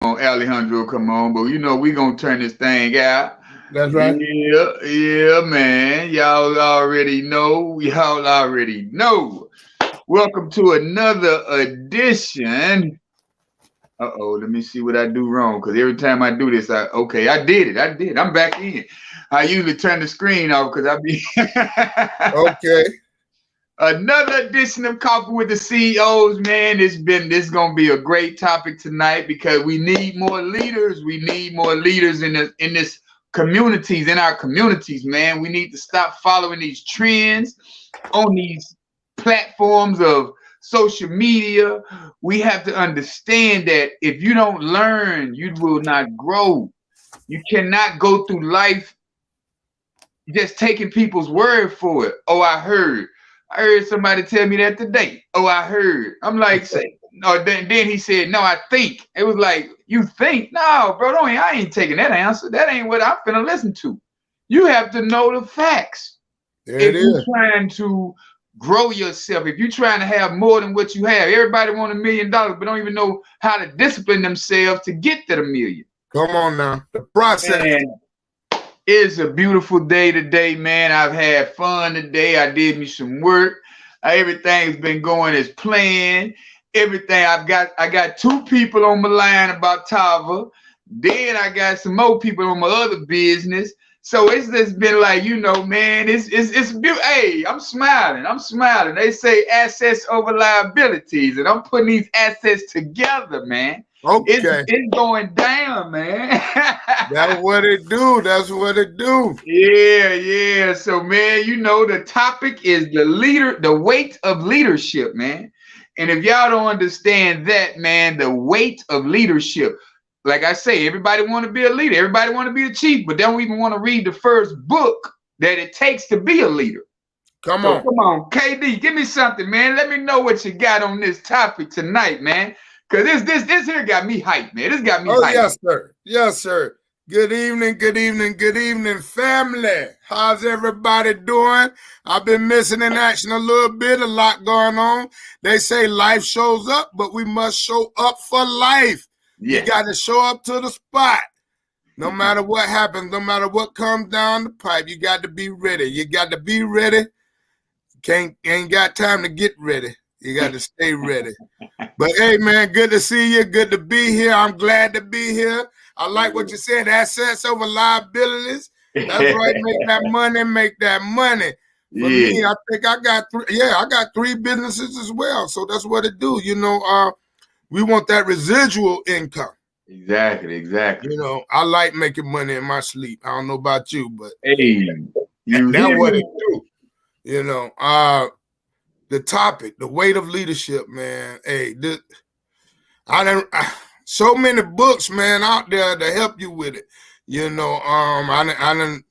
Alejandro, come on. But you know, we gonna turn this thing out. That's right. Yeah, yeah, man. Y'all already know. Y'all already know. Welcome to another edition. Uh-oh, let me see what I do wrong. Because every time I do this, I did it. I did. I'm back in. I usually turn the screen off because I be Okay. another edition of Coffee with the CEOs, man. This gonna be a great topic tonight because we need more leaders. We need more leaders in this communities, in our communities, man. We need to stop following these trends on these platforms of social media. We have to understand that if you don't learn, you will not grow. You cannot go through life just taking people's word for it. Oh, I heard somebody tell me that today. Oh, I heard. I'm like, say, no. Then he said, no, I think. It was like, you think? No, bro, I ain't taking that answer. That ain't what I'm finna listen to. You have to know the facts. There If it you're is. trying to grow yourself, if you're trying to have more than what you have, everybody want $1 million, but don't even know how to discipline themselves to get to the million. Come on now. The process. Man, it's a beautiful day today, man. I've had fun today. I did me some work. Everything's been going as planned. Everything I got 2 people on my line about Tava. Then I got some more people on my other business. So it's just been like, man, it's beautiful. Hey, I'm smiling. I'm smiling. They say assets over liabilities, and I'm putting these assets together, man. Okay. It's going down, man. That's what it do. That's what it do. Yeah. So, man, the topic is the weight of leadership, man. And if y'all don't understand that, man, the weight of leadership, like I say, everybody want to be a leader. Everybody want to be a chief, but they don't even want to read the first book that it takes to be a leader. Come So on. come on, KD, give me something, man. Let me know what you got on this topic tonight, man. Cause this here got me hyped, man. This got me hyped. Yes, sir. Yes, sir. Good evening, family. How's everybody doing? I've been missing in action a little bit, a lot going on. They say life shows up, but we must show up for life. Yeah. You got to show up to the spot. No matter what happens, no matter what comes down the pipe, you got to be ready. You got to be ready. Ain't got time to get ready. You got to stay ready. But hey, man, good to see you. Good to be here. I'm glad to be here. I like what you said. Assets over liabilities. That's right. Make that money. For me, I think I got 3. Yeah, I got 3 businesses as well. So that's what it do. We want that residual income. Exactly. I like making money in my sleep. I don't know about you, but hey, that's what it do. The topic, the weight of leadership, man. Hey, so many books, man, out there to help you with it. I done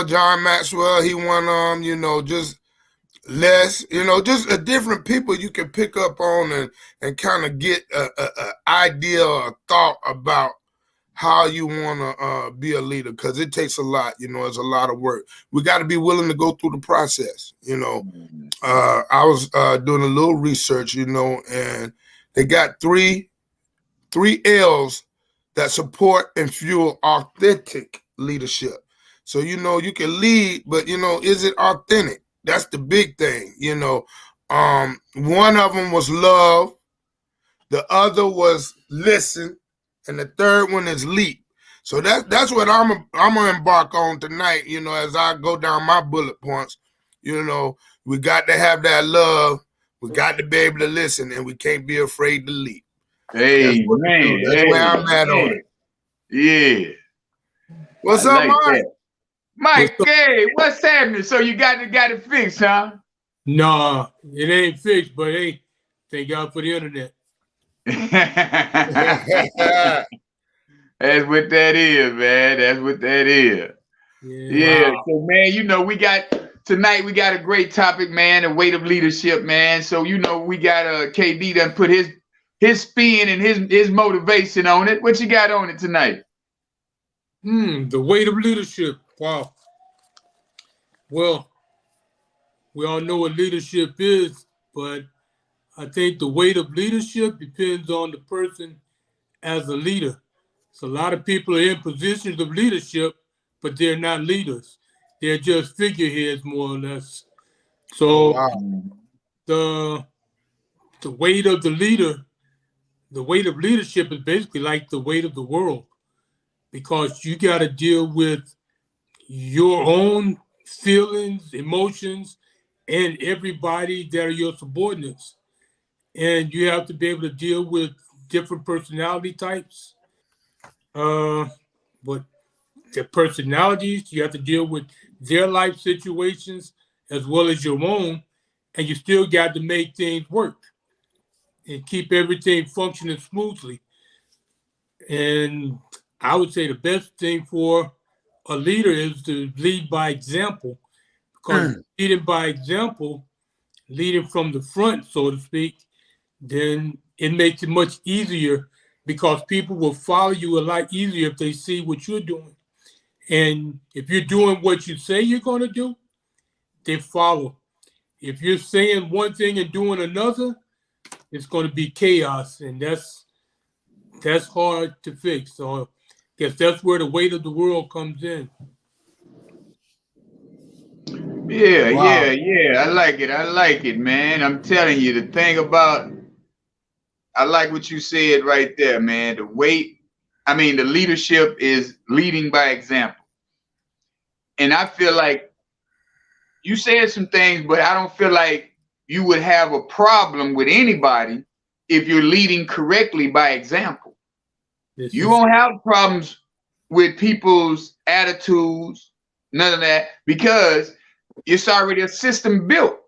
John Maxwell, he won just less, just a different people you can pick up on and kind of get a idea or a thought about how you want to be a leader, because it takes a lot. It's a lot of work. We got to be willing to go through the process. I was doing a little research, and they got three L's that support and fuel authentic leadership. So, you can lead, but, is it authentic? That's the big thing. One of them was love. The other was listen. And the third one is leap. So that's what I'm gonna embark on tonight, as I go down my bullet points. We got to have that love. We got to be able to listen, and we can't be afraid to leap. Hey, man. That's where I'm at on it. Yeah. What's up, Mike? Mike, hey, what's happening? So you got it fixed, huh? No, it ain't fixed, but hey, thank God for the internet. That's what that is, man. That's what that is. Yeah. Wow. So, man, we got a great topic, man. The weight of leadership, man. So, we got KD done put his spin and his motivation on it. What you got on it tonight? The weight of leadership. Wow. Well, we all know what leadership is, but I think the weight of leadership depends on the person as a leader. So a lot of people are in positions of leadership, but they're not leaders. They're just figureheads, more or less. So the weight of the leader, the weight of leadership is basically like the weight of the world, because you got to deal with your own feelings, emotions, and everybody that are your subordinates. And you have to be able to deal with different personality types. But their personalities, you have to deal with their life situations as well as your own, and you still got to make things work and keep everything functioning smoothly. And I would say the best thing for a leader is to lead by example, because leading by example, leading from the front, so to speak, then it makes it much easier, because people will follow you a lot easier if they see what you're doing. And if you're doing what you say you're going to do, they follow. If you're saying one thing and doing another, it's going to be chaos, and that's hard to fix. So I guess that's where the weight of the world comes in. Yeah. I like it, man. I'm telling you, the thing about, I like what you said right there, man. The leadership is leading by example. And I feel like you said some things, but I don't feel like you would have a problem with anybody if you're leading correctly by example. You won't have problems with people's attitudes, none of that, because it's already a system built.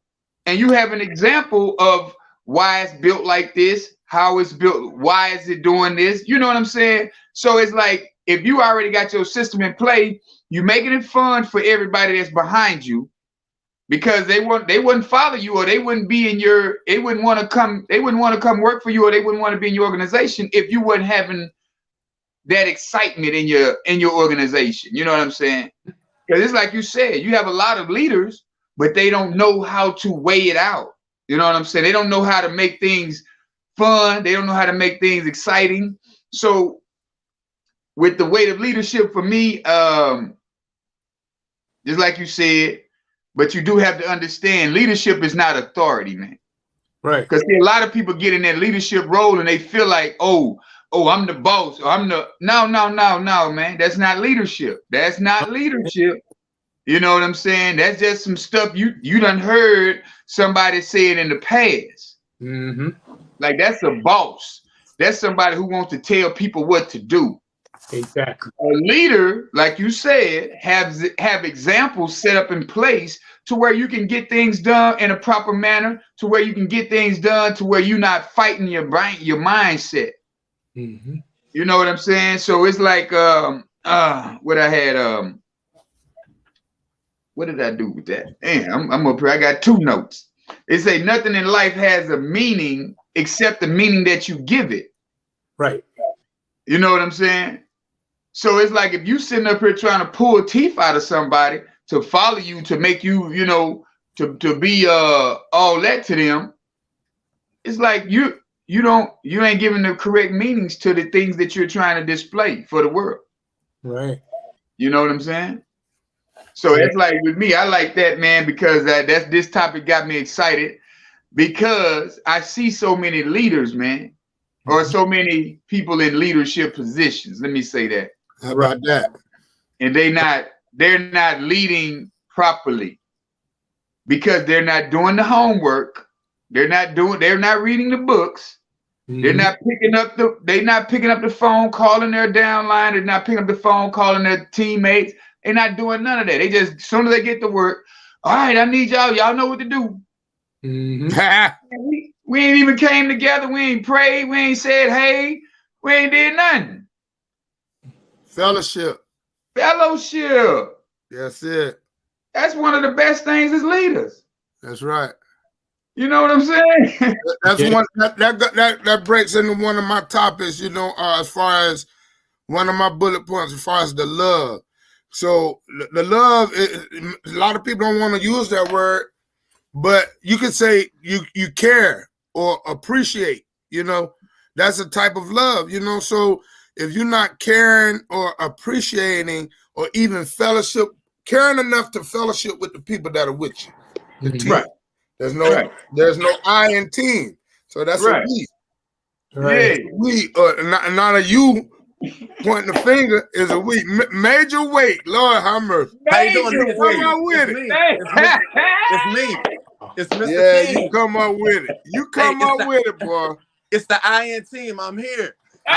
And you have an example of why it's built like this, how it's built, why is it doing this? You know what I'm saying? So it's like, if you already got your system in play, you're making it fun for everybody that's behind you, because they wouldn't follow you, or they wouldn't be in your, they wouldn't want to come work for you, or they wouldn't want to be in your organization if you weren't having that excitement in your organization. You know what I'm saying? Because it's like you said, you have a lot of leaders, but they don't know how to weigh it out. You know what I'm saying? They don't know how to make things fun. They don't know how to make things exciting. So with the weight of leadership, for me, just like you said, but you do have to understand, leadership is not authority, man. Right. Because a lot of people get in that leadership role and they feel like, oh, I'm the boss, or I'm the, no, man. That's not leadership. That's not leadership. You know what I'm saying? That's just some stuff you done heard somebody say it in the past. Mm-hmm. Like, that's a boss. That's somebody who wants to tell people what to do. Exactly. A leader, like you said, have examples set up in place to where you can get things done in a proper manner, to where you can get things done to where you're not fighting your brain, your mindset. Mm-hmm. You know what I'm saying? So it's like what I had what did I do with that? Damn, I'm up here. I got two notes. It say nothing in life has a meaning except the meaning that you give it. Right. You know what I'm saying? So it's like, if you sitting up here trying to pull teeth out of somebody to follow you, to make you, you know, to be all that to them, it's like you ain't giving the correct meanings to the things that you're trying to display for the world. Right. You know what I'm saying? So it's like, with me, I like that, man, because this topic got me excited, because I see so many leaders, man, or so many people in leadership positions. Let me say that. How about that? And they're not leading properly, because they're not doing the homework. They're not reading the books. Mm-hmm. They're not picking up the phone, calling their downline. They're not picking up the phone, calling their teammates. They're not doing none of that. They just, as soon as they get to work, all right, I need y'all. Y'all know what to do. Mm-hmm. we ain't even came together. We ain't prayed. We ain't said, hey, we ain't did nothing. Fellowship. That's it. That's one of the best things as leaders. That's right. You know what I'm saying? That's one that breaks into one of my topics, you know, as far as one of my bullet points, as far as the love. So the love, a lot of people don't want to use that word, but you can say you care, or appreciate, you know. That's a type of love, you know. So if you're not caring or appreciating or even caring enough to fellowship with the people that are with you, the team. Right. There's no I in team. So that's a we. Right. Yeah. We, not a you pointing the finger, is a we. Major weight. Lord have mercy. How you doing? Come up with it. It's me. It's Mr. Yeah, Team. you come up with it. You come up with it, boy. It's the IN team. I'm here. Hey,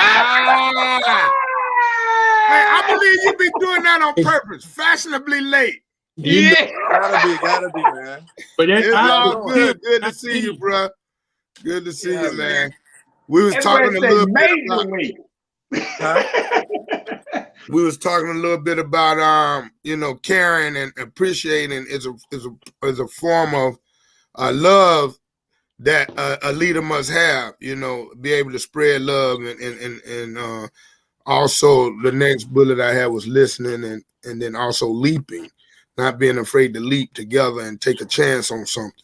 I believe you be doing that on purpose. Fashionably late. Yeah. Gotta be, man. But It's all good. Good to see you, bro. Good to see you, man. We was talking a little bit about, we was talking a little bit about you know, caring and appreciating is a form of love that a leader must have, you know, be able to spread love and also the next bullet I had was listening and then also leaping, not being afraid to leap together and take a chance on something,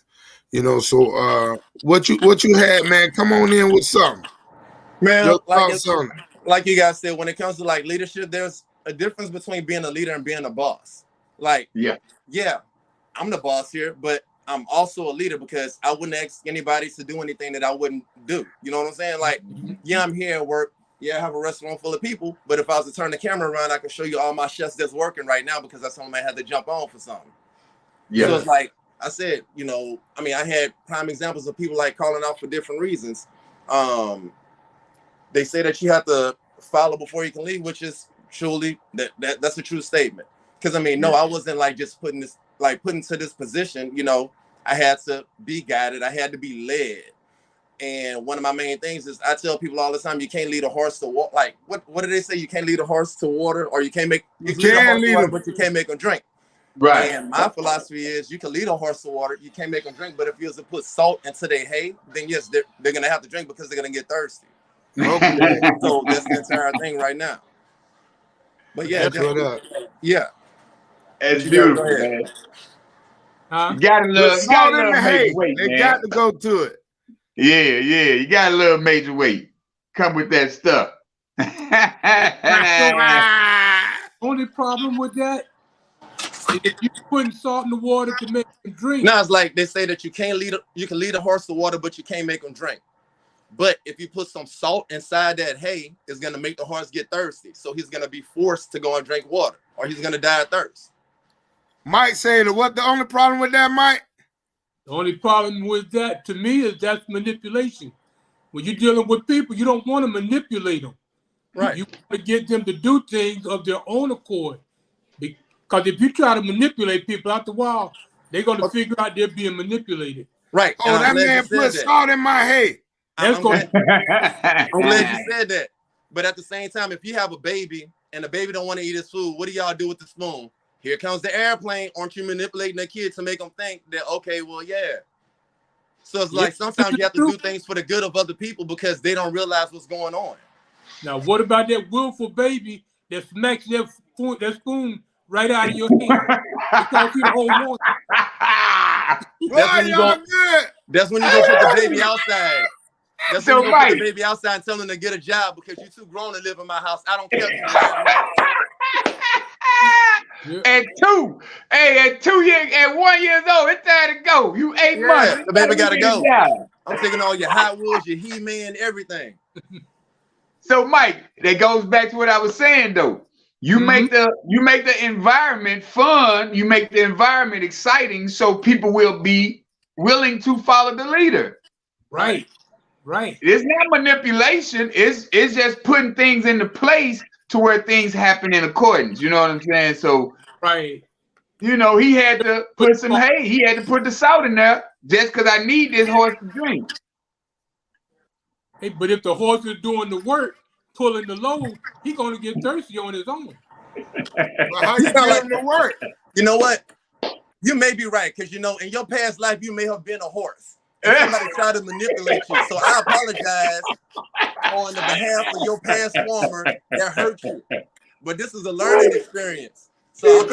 you know. So what you had, man, come on in with something. Man, like you guys said, when it comes to like leadership, there's a difference between being a leader and being a boss. Like, yeah, I'm the boss here, but I'm also a leader because I wouldn't ask anybody to do anything that I wouldn't do. You know what I'm saying? Like, yeah, I'm here at work. Yeah, I have a restaurant full of people, but if I was to turn the camera around, I can show you all my chefs that's working right now because that's something I had to jump on for something. Yeah. So it's like I said, you know, I mean, I had prime examples of people like calling out for different reasons. They say that you have to follow before you can lead, which is truly that's a true statement. Because I mean, no, I wasn't like just put into this position. You know, I had to be guided. I had to be led. And one of my main things is I tell people all the time, you can't lead a horse to water. Like, what do they say? You can't lead a horse to water, or you can lead a horse to water, but you can't make them drink. Right. And my philosophy is you can lead a horse to water, you can't make them drink, but if you was to put salt into their hay, then yes, they're gonna have to drink because they're gonna get thirsty. Okay. So that's the entire thing right now. But yeah, yeah. It's beautiful, man. You gotta love major weight, they got to go to it. Yeah, you got a little major weight. Come with that stuff. Only problem with that is if you're putting salt in the water to make them drink. No, it's like they say that you can lead a horse to water, but you can't make them drink. But if you put some salt inside that hay, it's gonna make the horse get thirsty. So he's gonna be forced to go and drink water, or he's gonna die of thirst. Mike saying what the only problem with that, Mike? The only problem with that, to me, is that's manipulation. When you're dealing with people, you don't want to manipulate them. Right. You want to get them to do things of their own accord. Because if you try to manipulate people, after a while, they're going to figure out they're being manipulated. Right. Oh, that man put salt in my hay. I'm glad you said that. But at the same time, if you have a baby and the baby don't want to eat his food, what do y'all do with the spoon? Here comes the airplane. Aren't you manipulating the kid to make them think that, okay, well, yeah. So it's like sometimes you have to do things for the good of other people because they don't realize what's going on. Now, what about that willful baby that smacks that spoon right out of your hand? Because you hold on. That's when you go put the baby outside. That's when you go put the baby outside and tell him to get a job because you're too grown to live in my house. I don't care if you At 1 years old, it's time to go. You 8 months. The baby gotta go. I'm taking all your Hot Wheels, your He-Man, everything. So, Mike, that goes back to what I was saying though. You make the environment fun, you make the environment exciting, so people will be willing to follow the leader. Right. It's not manipulation, it's just putting things into place to where things happen in accordance. You know what I'm saying? So, you know, he had to put some hay. He had to put the salt in there just because I need this horse to drink. Hey, but if the horse is doing the work, pulling the load, he's going to get thirsty on his own. Well, how you get him to work? You know what? You may be right because, you know, in your past life, you may have been a horse. And somebody tried to manipulate you. So I apologize on the behalf of your past former that hurt you. But this is a learning experience. So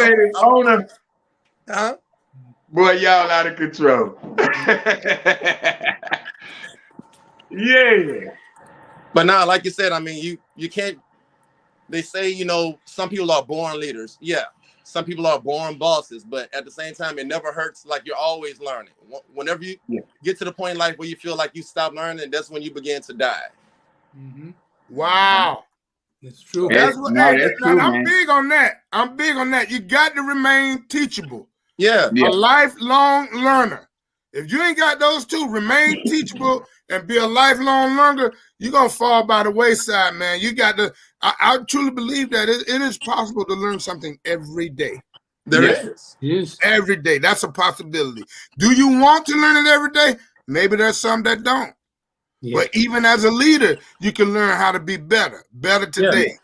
Boy, y'all out of control. Yeah. But now, like you said, I mean, you can't. They say, you know, some people are born leaders. Yeah, some people are born bosses. But at the same time, it never hurts. Like you're always learning. Whenever you get to the point in life where you feel like you stop learning, that's when you begin to die. Mm-hmm. Wow. It's true. That's what. No, Hey, that's now, true, I'm man. big on that. I'm big on that. You got to remain teachable. Yeah. A lifelong learner. If you ain't got those two, remain teachable and be a lifelong learner, you're going to fall by the wayside, man. You got to, I truly believe that it is possible to learn something every day. There is. Yes. Every day. That's a possibility. Do you want to learn it every day? Maybe there's some that don't. Yeah. But even as a leader, you can learn how to be better today. Yeah.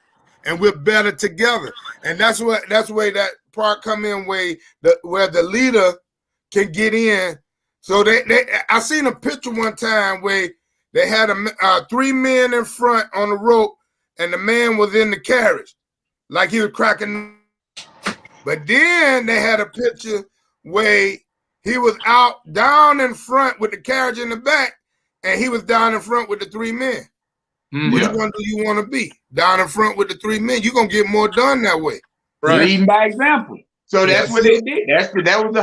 And we're better together. And that's where that part come in where the leader can get in. So I seen a picture one time where they had three men in front on the rope and the man was in the carriage like he was cracking. But then they had a picture where he was out down in front with the carriage in the back and he was down in front with the three men. Mm-hmm. Which one do you want to be? Down in front with the three men. You're going to get more done that way. Right. Leading by example. So that's what they did. That was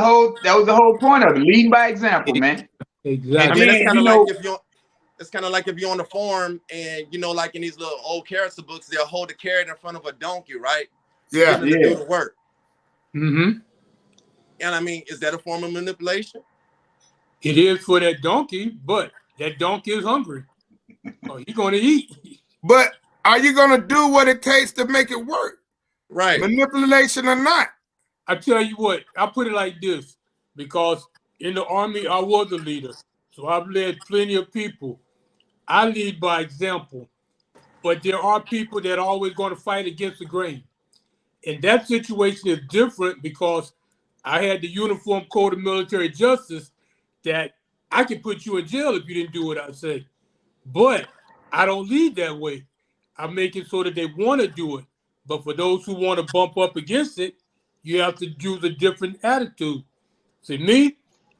the whole point of it. Leading by example, man. Exactly. I mean, it's kind of like if you're on the farm and, you know, like in these little old character books, they'll hold the carrot in front of a donkey, right? So yeah. To do the work. Mm-hmm. And I mean, is that a form of manipulation? It is for that donkey, but that donkey is hungry. Oh, he's going to eat. But are you going to do what it takes to make it work? Right. Manipulation or not? I tell you what, I'll put it like this, because in the Army, I was a leader. So I've led plenty of people. I lead by example. But there are people that are always going to fight against the grain. And that situation is different because I had the Uniform Code of Military Justice that I could put you in jail if you didn't do what I say. But I don't lead that way. I make it so that they want to do it. But for those who want to bump up against it, you have to use a different attitude. See, me,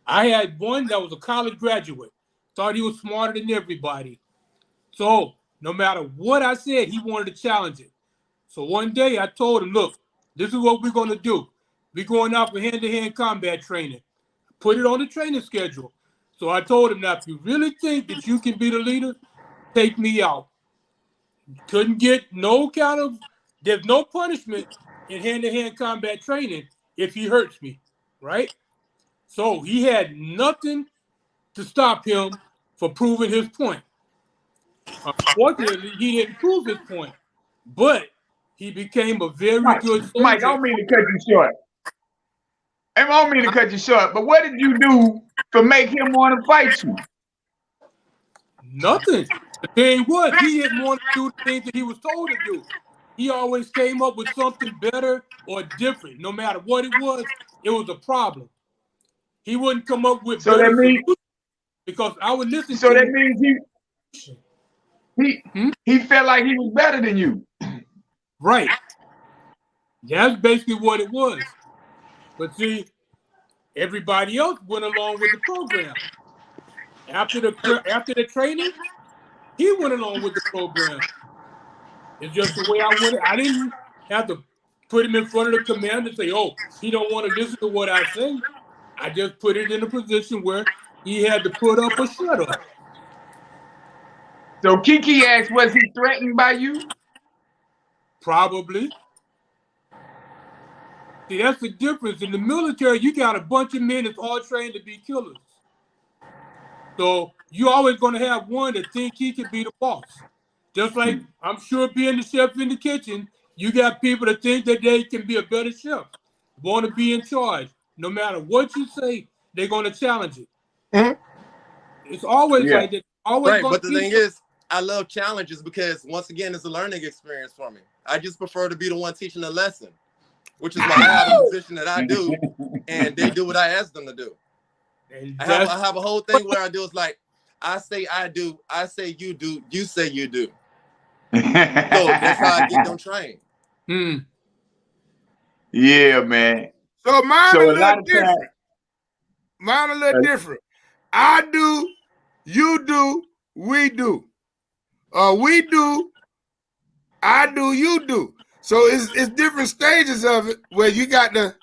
I had one that was a college graduate. Thought he was smarter than everybody. So no matter what I said, he wanted to challenge it. So one day I told him, look, this is what we're going to do. We're going out for hand-to-hand combat training. Put it on the training schedule. So I told him, now, if you really think that you can be the leader, take me out. Couldn't get no kind of, there's no punishment in hand-to-hand combat training if he hurts me, right? So he had nothing to stop him for proving his point. Unfortunately, he didn't prove his point, but he became a very good soldier. Mike, I don't mean to cut you short. I don't mean to cut you short, but what did you do to make him want to fight you? Nothing. The thing was, he didn't want to do the things that he was told to do. He always came up with something better or different. No matter what it was a problem. He wouldn't come up with better solutions because I would listen to him. So that means he felt like he was better than you. Right. That's basically what it was. But see, everybody else went along with the program. After the training, he went along with the program. It's just the way I went. I didn't have to put him in front of the commander and say, oh, he don't want to listen to what I say. I just put it in a position where he had to put up or shut up. So Kiki asked, was he threatened by you? Probably. See, that's the difference. In the military, you got a bunch of men that's all trained to be killers. So you're always going to have one that think he could be the boss. Just like I'm sure being the chef in the kitchen, you got people that think that they can be a better chef, want to be in charge. No matter what you say, they're going to challenge it. Mm-hmm. It's always like that. Always right, but the thing is, I love challenges because, once again, it's a learning experience for me. I just prefer to be the one teaching the lesson, which is why I have the position that I do, and they do what I ask them to do. I have a whole thing where I do is like, I say I do, I say you do, you say you do. So that's how I get them trained. Yeah, man. So mine a little different. Mine a little different. I do, you do, we do. We do, I do, you do. So it's different stages of it where you got the,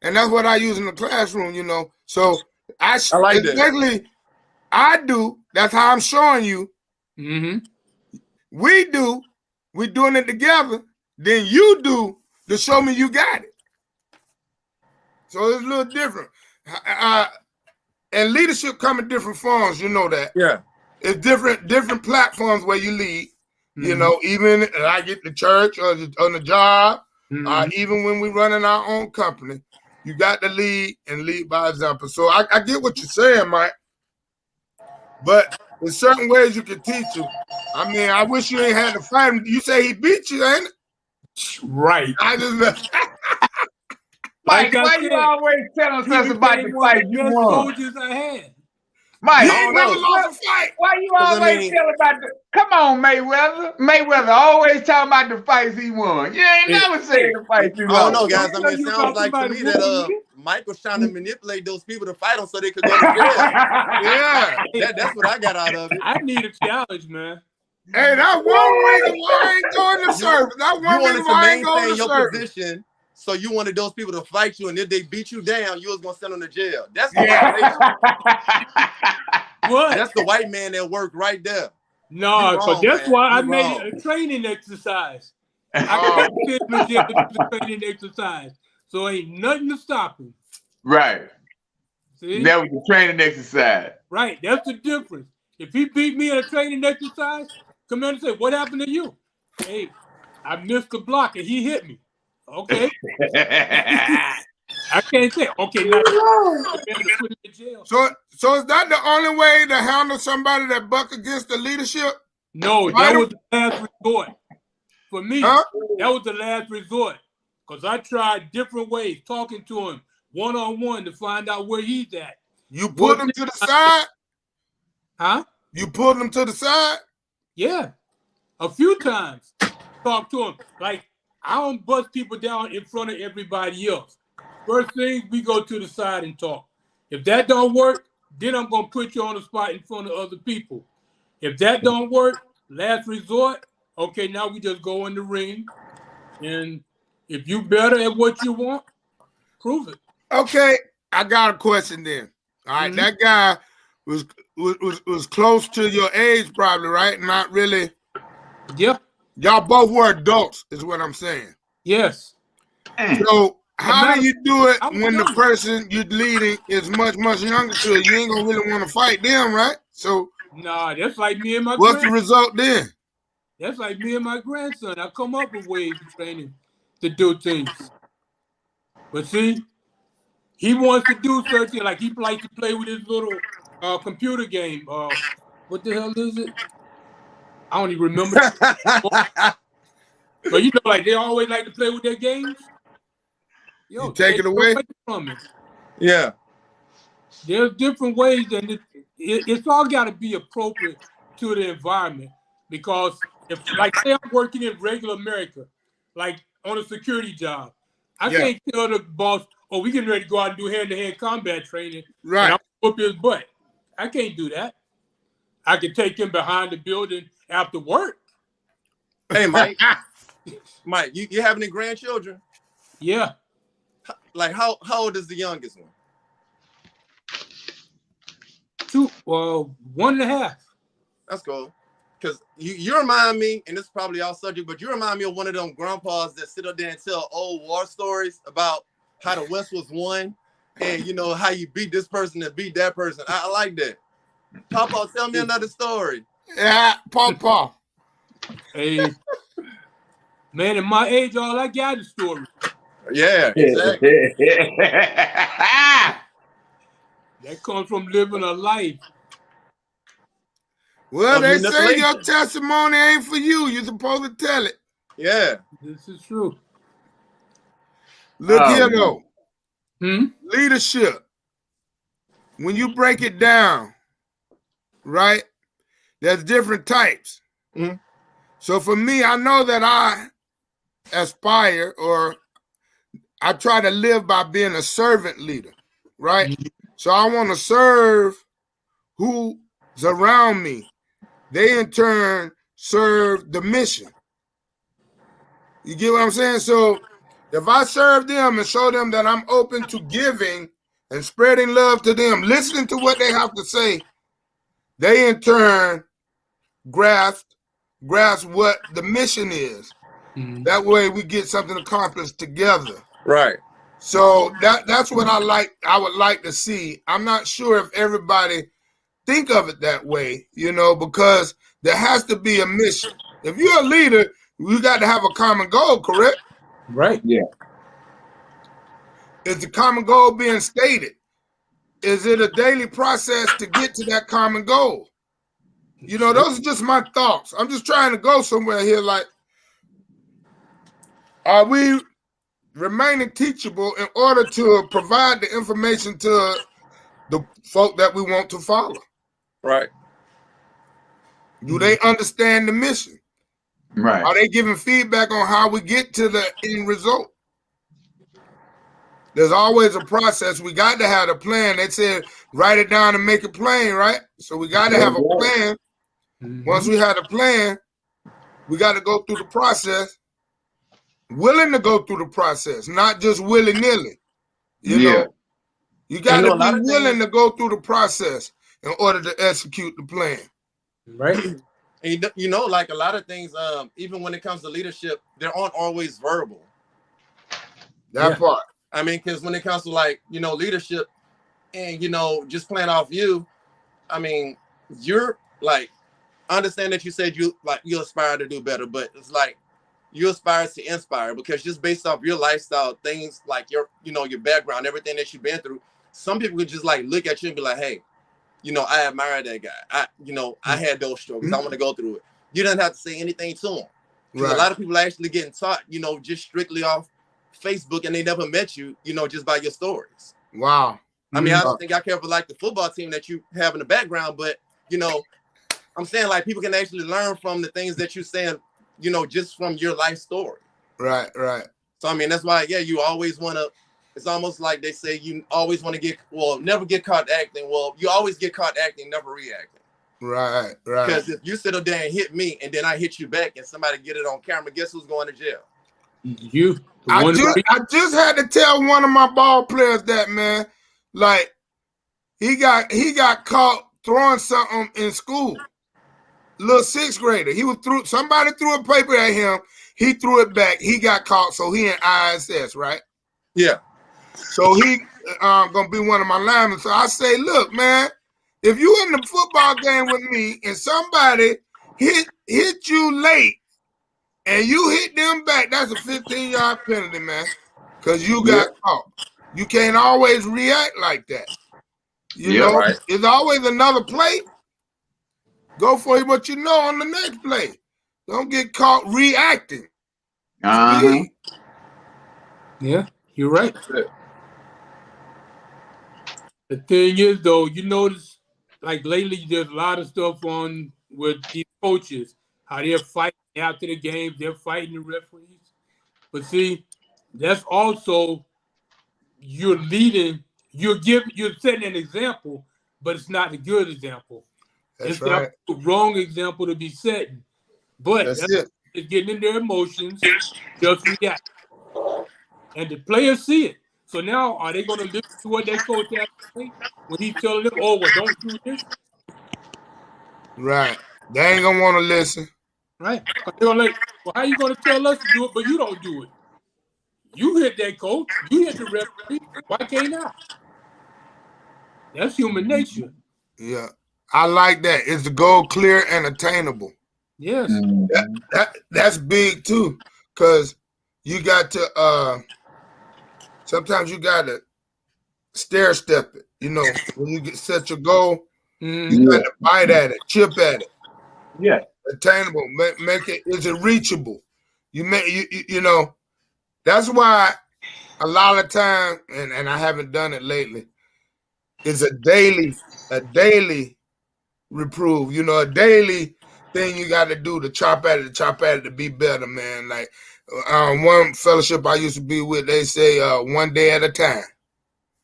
and that's what I use in the classroom, you know. So I like especially that. I do, that's how I'm showing you. Mm-hmm. We do, we're doing it together. Then you do to show me you got it. So it's a little different. And leadership come in different forms, you know that. Yeah. It's different platforms where you lead. You know, even I get the church or on the job, even when we running our own company, you got to lead and lead by example. So I get what you're saying, Mike. But in certain ways you can teach him. I mean, I wish you ain't had to fight him. You say he beat you, ain't it? Right. I just Mike, why you always telling us about the fight you won? Soldiers I had. Mike, he ain't never lost a fight. Why you always tell about the? Come on, Mayweather. Mayweather always talking about the fights he won. You ain't never said the fights you I don't lost. know, guys. I mean, it sounds like to me that Mike was trying to manipulate those people to fight him so they could go to jail. Yeah, that's what I got out of it. I need a challenge, man. Hey, that one reason why I ain't going to service. That one reason why I ain't going to your position. So you wanted those people to fight you, and if they beat you down, you was gonna send them to jail. That's the what? That's the white man that worked right there. No, but that's why I made it a training exercise. I can't legit a training exercise, so ain't nothing to stop him. Right. See? That was the training exercise. Right. That's the difference. If he beat me in a training exercise, come in and say, "What happened to you?" Hey, I missed the block and he hit me. Okay. I can't say, okay, now to put him in jail. So is that the only way to handle somebody that buck against the leadership? No, that was the last resort. For me, that was the last resort. Because I tried different ways, talking to him one-on-one to find out where he's at. You pulled him to the side? Huh? You pulled him to the side? Yeah. A few times. Talk to him. Like, I don't bust people down in front of everybody else. First thing, we go to the side and talk. If that don't work, then I'm going to put you on the spot in front of other people. If that don't work, last resort, okay, now we just go in the ring. And if you better at what you want, prove it. Okay, I got a question then. All right, that guy was close to your age probably, right? Not really. Yep. Y'all both were adults, is what I'm saying. Yes. So how do you do it when the person you're leading is much younger to you? You ain't gonna really want to fight them, right? So nah, that's like me and my what's the result then? That's like me and my grandson. I come up with ways to train him to do things. But see, he wants to do certain, like he likes to play with his little computer game. What the hell is it? I don't even remember. But you know, like they always like to play with their games. Yo, you take it away from it. Yeah. There's different ways, and it's all got to be appropriate to the environment. Because if, like, say I'm working in regular America, like on a security job, I can't tell the boss, "Oh, we getting ready to go out and do hand-to-hand combat training, right? And I'm gonna whoop his butt." I can't do that. I can take him behind the building after work. Hey, Mike. Mike, you have any grandchildren? Yeah. Like how old is the youngest one? 1.5. That's cool. Because you remind me, and this is probably our subject, but you remind me of one of them grandpas that sit up there and tell old war stories about how the West was won and, you know, how you beat this person and beat that person. I like that. Papa, tell me another story. Yeah, Papa. Hey, man, at my age, all I got is stories. Yeah, exactly. That comes from living a life. Well, they say your testimony ain't for you. You're supposed to tell it. Yeah. This is true. Look here, though. Leadership. When you break it down, right, there's different types. So for me, I know that I aspire or I try to live by being a servant leader, right? So I want to serve who's around me they in turn serve the mission. You get what I'm saying? So if I serve them and show them that I'm open to giving and spreading love to them, listening to what they have to say, they in turn grasp what the mission is. Mm-hmm. That way we get something accomplished together. Right. So that's what I would like to see. I'm not sure if everybody think of it that way, because there has to be a mission. If you're a leader, you got to have a common goal, correct? Right. Yeah. Is the common goal being stated? Is it a daily process to get to that common goal? Those are just my thoughts. I'm just trying to go somewhere here. Like, are we remaining teachable in order to provide the information to the folk that we want to follow? Right. Do they understand the mission? Right. Are they giving feedback on how we get to the end result? There's always a process. We got to have a plan. They said, write it down and make it plain, right? So we got to have a plan. Mm-hmm. Once we have a plan, we got to go through the process. Willing to go through the process, not just willy-nilly. You know, you got to be willing to go through the process in order to execute the plan. Right. And like a lot of things, even when it comes to leadership, they aren't always verbal. That part. I mean, because when it comes to leadership and, just playing off you, I mean, you're like, I understand that you said you aspire to do better, but it's like you aspire to inspire, because just based off your lifestyle, things like your background, everything that you've been through, some people could just like look at you and be like, hey, I admire that guy. I had those struggles. I want to go through it. You don't have to say anything to them. Because a lot of people are actually getting taught, just strictly off Facebook, and they never met you, just by your stories. Wow. I mean, I don't think I care for like the football team that you have in the background, but I'm saying like people can actually learn from the things that you're saying, just from your life story. Right. So I mean, that's why, you always want to. It's almost like they say you always want to never get caught acting. Well, you always get caught acting, never reacting. Right. Because if you sit up there and hit me, and then I hit you back, and somebody get it on camera, guess who's going to jail? You. I just had to tell one of my ball players that, man, like he got caught throwing something in school. Little sixth grader. Somebody threw a paper at him. He threw it back. He got caught, so he in ISS, right? Yeah. So he gonna be one of my linemen. So I say, look, man, if you in the football game with me and somebody hit you late and you hit them back, that's a 15-yard penalty, man. Because you got caught. You can't always react like that. You know, right. There's always another play. Go for it, what on the next play. Don't get caught reacting. Uh-huh. Yeah, you're right. The thing is, though, you notice, like lately, there's a lot of stuff on with these coaches, how they're fighting after the games, they're fighting the referees. But see, that's also you're leading, you're setting an example, but it's not a good example. That's right. The wrong example to be setting. But that's it's getting in their emotions, just react. And the players see it. So now, are they going to listen to what their coach has to say when he's telling them, "Oh, well, don't do this"? Right. They ain't gonna want to listen. Right. They're gonna well, how you gonna tell us to do it, but you don't do it? You hit that coach. You hit the referee. Why can't I? That's human nature. Yeah, I like that. Is the goal clear and attainable? Yes. That's big too, because you got to. Sometimes you got to stair step it. When you set your goal, you got to bite at it, chip at it. Yeah. Attainable. Make it. Is it reachable? You know. That's why a lot of time, and I haven't done it lately, is a daily reprove. A daily thing you got to do to chop at it to be better, man. Like one fellowship I used to be with, they say 1 day at a time.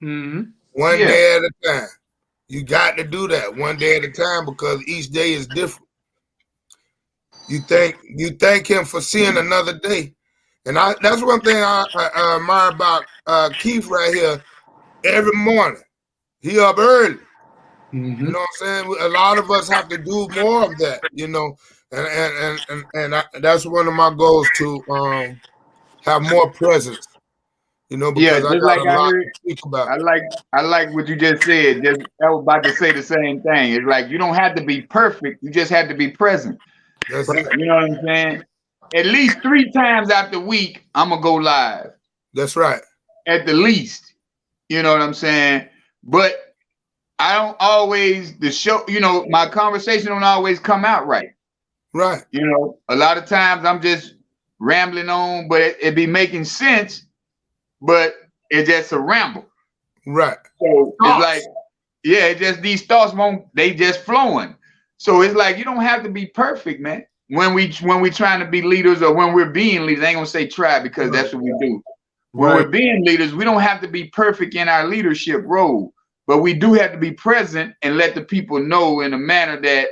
Mm-hmm. One day at a time. You got to do that 1 day at a time, because each day is different. You thank him for seeing another day. And that's one thing I admire about Keith right here. Every morning, he up early. Mm-hmm. You know what I'm saying? A lot of us have to do more of that, you know. And that's one of my goals to have more presence, you know, Yeah, because I just got like a I lot heard. to speak about. I like what you just said. I was about to say the same thing. It's like you don't have to be perfect. You just have to be present. That's it. You know what I'm saying? At least 3 times out the week, I'm gonna go live. That's right. At the least. You know what I'm saying? But I don't always my conversation don't always come out right. Right. You know, a lot of times I'm just rambling on, but it be making sense, but it's just a ramble. Right. So it's like, yeah, it just these thoughts they just flowing. So it's like you don't have to be perfect, man. When we trying to be leaders or when we're being leaders, I ain't gonna say try because that's what we do. When we're being leaders, we don't have to be perfect in our leadership role, but we do have to be present and let the people know in a manner that,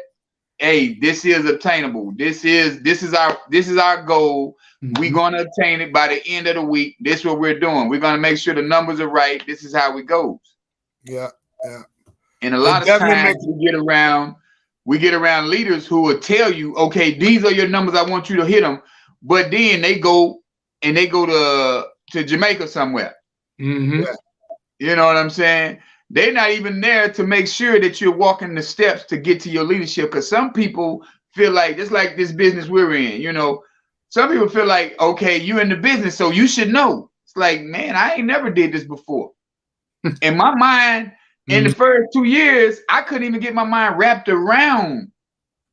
hey, this is obtainable. This is our goal. Mm-hmm. We're gonna attain it by the end of the week. This is what we're doing. We're gonna make sure the numbers are right. This is how it goes. Yeah, yeah. And a lot of times we get around leaders who will tell you, okay, these are your numbers. I want you to hit them. But then they go to Jamaica somewhere. Mm-hmm. Yeah. You know what I'm saying? They're not even there to make sure that you're walking the steps to get to your leadership. Because some people feel like, just like this business we're in, you know, some people feel like, okay, you're in the business, so you should know. It's like, man, I ain't never did this before. In my mind, in the first 2 years, I couldn't even get my mind wrapped around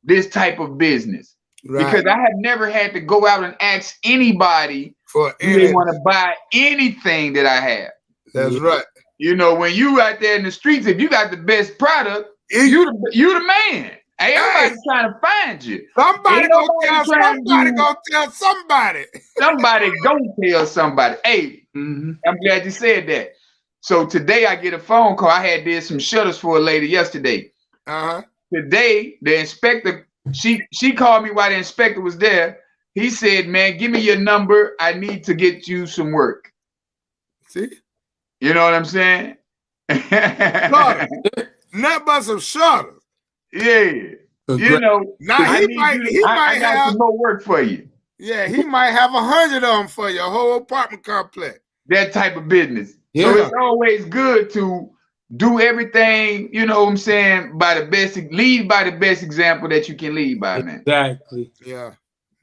this type of business. Right. Because I had never had to go out and ask anybody for do they want to buy anything that I have. That's right. You know, when you out there in the streets, if you got the best product, you the man. Hey, everybody's trying to find you. Somebody gonna tell somebody. Somebody gonna tell somebody. Hey, I'm glad you said that. So today I get a phone call. I did some shutters for a lady yesterday. Today, the inspector, she called me while the inspector was there. He said, man, give me your number. I need to get you some work. See? You know what I'm saying? Not but some shutters. Yeah. You know, now I got some more work for you. Yeah, he might have 100 of them for your whole apartment complex. That type of business. Yeah. So it's always good to do everything, you know what I'm saying, lead by the best example that you can lead by, man. Exactly. Yeah.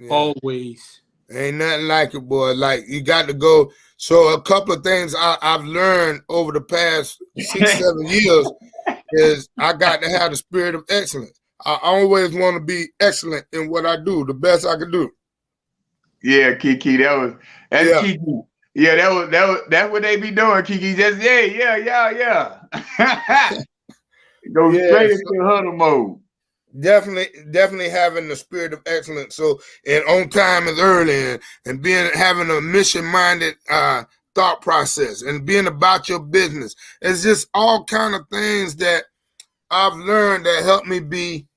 Always. Ain't nothing like it, boy. Like, you got to go. So a couple of things I've learned over the past 6-7 years is I got to have the spirit of excellence. I always want to be excellent in what I do, the best I can do. Yeah, Kiki, that's Kiki. Yeah, that's what they be doing, Kiki. Just yeah. Go straight into huddle mode. Definitely having the spirit of excellence. So, and on time is early, and having a mission-minded thought process, and being about your business. It's just all kind of things that I've learned that help me be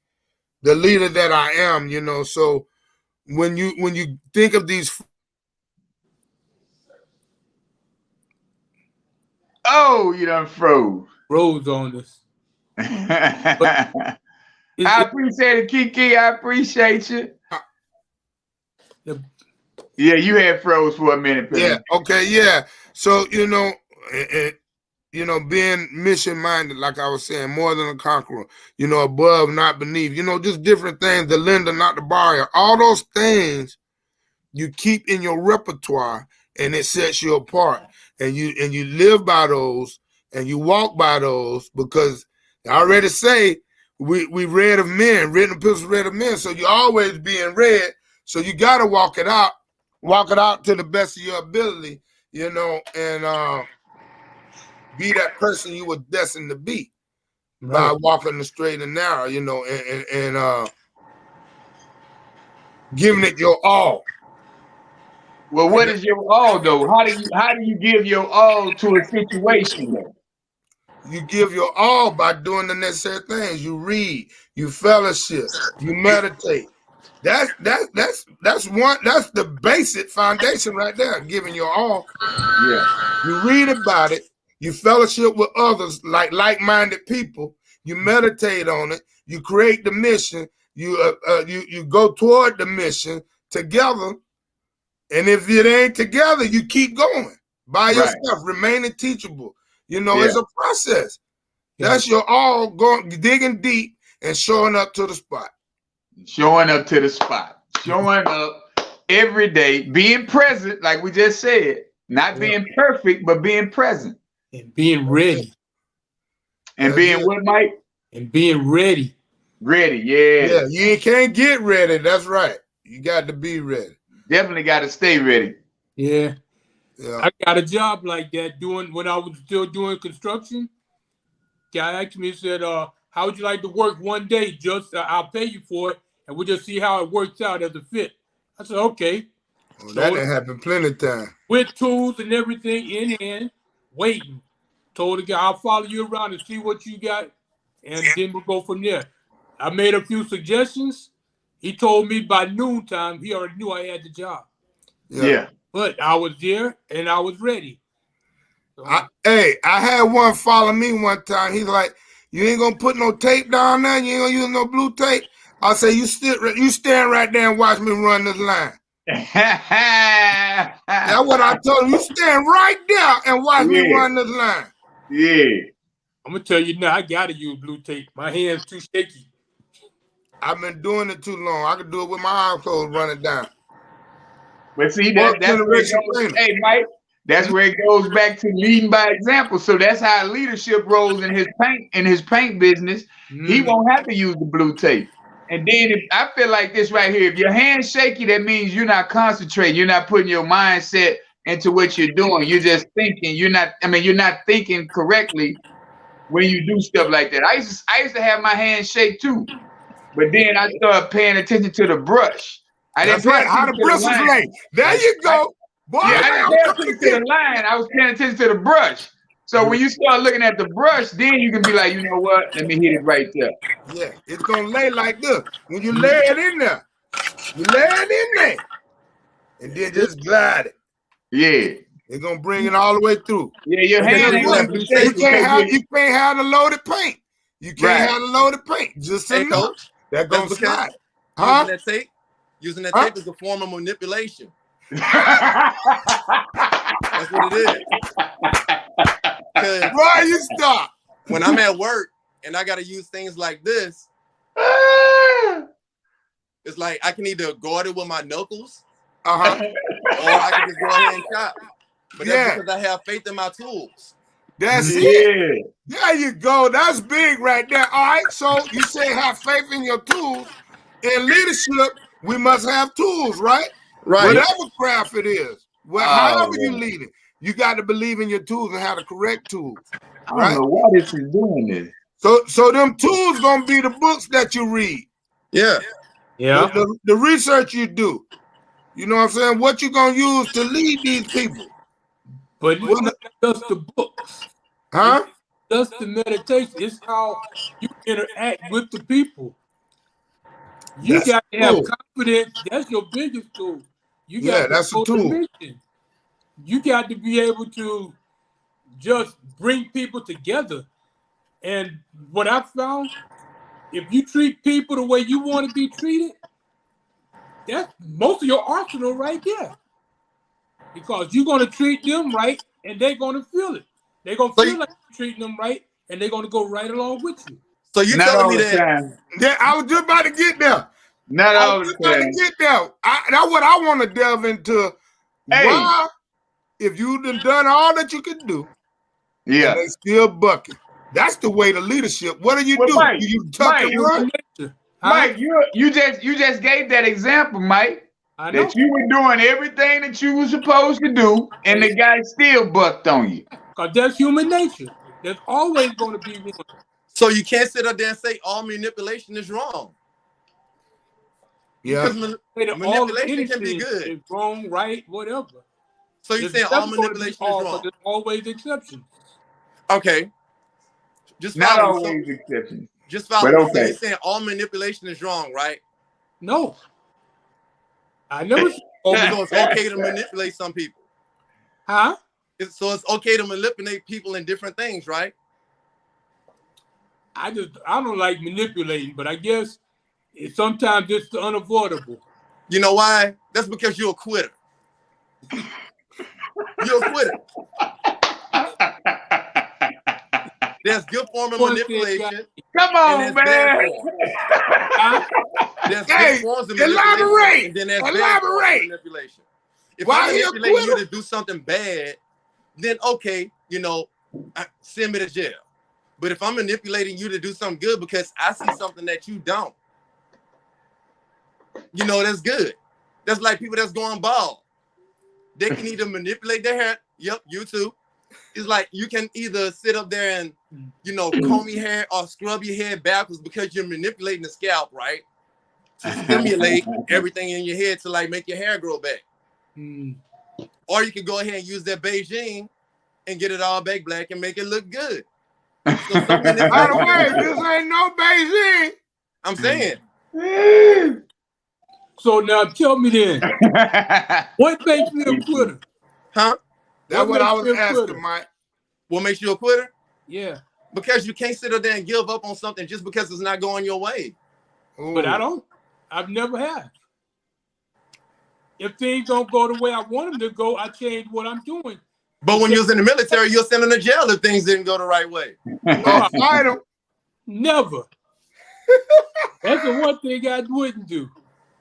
the leader that I am. You know, so when you think of these. Oh, you done froze on us. I appreciate it, Kiki. I appreciate you. Yeah, you had froze for a minute. Yeah. Okay. Yeah. So being mission-minded, like I was saying, more than a conqueror. Above, not beneath. Just different things. The lender, not the borrower. All those things you keep in your repertoire, and it sets you apart. And you live by those, and you walk by those, because I already say. We read of men, written epistles read of men. So you're always being read. So you got to walk it out to the best of your ability, and be that person you were destined to be by walking the straight and narrow, and giving it your all. Well, what is your all though? How do you give your all to a situation though? You give your all by doing the necessary things. You read, you fellowship, you meditate, That's the basic foundation right there, giving your all. Yeah. You read about it, you fellowship with others like-minded people, you meditate on it, you create the mission, you go toward the mission together, and if it ain't together, you keep going by yourself, remaining teachable. You know, it's a process. That's your all going digging deep and showing up to the spot. Showing up to the spot. Showing up every day, being present, like we just said. Not being perfect, but being present. And being ready. And being what, Mike? And being ready. Ready, yeah. Yeah, you can't get ready. That's right. You got to be ready. Definitely got to stay ready. Yeah. Yeah. I got a job like that when I was still doing construction. Guy asked me, said, how would you like to work one day? Just I'll pay you for it, and we'll just see how it works out as a fit. I said, okay. Well, that done happened plenty of times. With tools and everything in hand, waiting. Told the guy, I'll follow you around and see what you got, and then we'll go from there. I made a few suggestions. He told me by noontime, he already knew I had the job. Yeah. But I was there, and I was ready. So, I had one follow me one time. He's like, you ain't going to put no tape down there? You ain't going to use no blue tape? I say, you stand right there and watch me run this line. That's what I told him. You stand right there and watch me run this line. Yeah. I'm going to tell you now, I got to use blue tape. My hand's too shaky. I've been doing it too long. I could do it with my eyes closed, run it down. But see, that's where it goes. Hey, Mike, that's where it goes back to leading by example. So that's how leadership rolls in his paint business. He won't have to use the blue tape. And then I feel like this right here, if your hand's shaky, that means you're not concentrating. You're not putting your mindset into what you're doing. You're just thinking. You're not thinking correctly when you do stuff like that. I used to have my hands shake too. But then I started paying attention to the brush. That's right. How the brush is laid. There you go. Boy, I didn't pay attention to the line. I was paying attention to the brush. So when you start looking at the brush, then you can be like, you know what? Let me hit it right there. Yeah, it's going to lay like this. When you lay it in there, and then just glide it. Yeah. It's going to bring it all the way through. Yeah, your hand ain't going to be shaky. You can't have the loaded paint. You can't have the loaded paint. Just Hey, enough. Coach, That's going to slide. Using that tape is a form of manipulation. That's what it is. Why you stop? When I'm at work and I got to use things like this, it's like I can either guard it with my knuckles, or I can just go ahead and chop. But that's because I have faith in my tools. That's it. There you go. That's big right there. All right. So you say have faith in your tools. In leadership, we must have tools, right? Right. Whatever craft it is, however you lead it, you got to believe in your tools and have the correct tools. I don't know why this is doing this. So them tools gonna be the books that you read. Yeah. Yeah. The research you do. You know what I'm saying? What you gonna use to lead these people? But it's not just the books. Huh? It's just the meditation. It's how you interact with the people. You got to have confidence. That's your biggest tool. You got that's a tool. You got to be able to just bring people together. And what I found, if you treat people the way you want to be treated, that's most of your arsenal right there. Because you're going to treat them right, and they're going to feel it. They're going to feel like you're treating them right, and they're going to go right along with you. So you're telling me that? Yeah, I was just about to get there. Not all the time. That's what I want to delve into. Hey. Why, if you've done all that you can do, and they still bucking. That's the way to leadership. What do you do? Mike, You tuck and run? Mike, you just gave that example, Mike. That you were doing everything that you were supposed to do, and the guy still bucked on you. Because that's human nature. There's always going to be one. So you can't sit up there and say all manipulation is wrong. Yeah. Because manipulation can be good. It's wrong, right, whatever. So you're saying all manipulation is wrong? There's always exceptions. Okay. Just not always exceptions. Just follow. So you're saying all manipulation is wrong, right? No. I never. So it's okay to manipulate some people. Huh? So it's okay to manipulate people in different things, right? I don't like manipulating, but I guess sometimes it's unavoidable. You know why? That's because you're a quitter. You're a quitter. There's good form of manipulation. Come on, man. There's good forms of manipulation. Elaborate. And then there's bad forms of manipulation. If I'm manipulating you to do something bad, then okay, send me to jail. But if I'm manipulating you to do something good because I see something that you don't, that's good. That's like people that's going bald. They can either manipulate their hair. Yep, you too. It's like you can either sit up there and, comb your hair or scrub your hair backwards because you're manipulating the scalp, right? To stimulate everything in your head to like make your hair grow back. Or you can go ahead and use that Beijing and get it all back black and make it look good. So by the way, this ain't no Beijing. I'm saying. So now tell me then, what makes you a quitter? Huh? That's what I was asking, Mike. What makes you a quitter? Yeah. Because you can't sit up there and give up on something just because it's not going your way. Ooh. But I don't. I've never had. If things don't go the way I want them to go, I change what I'm doing. But when you was in the military, you're sent to jail if things didn't go the right way. Fight them. Never. That's the one thing I wouldn't do.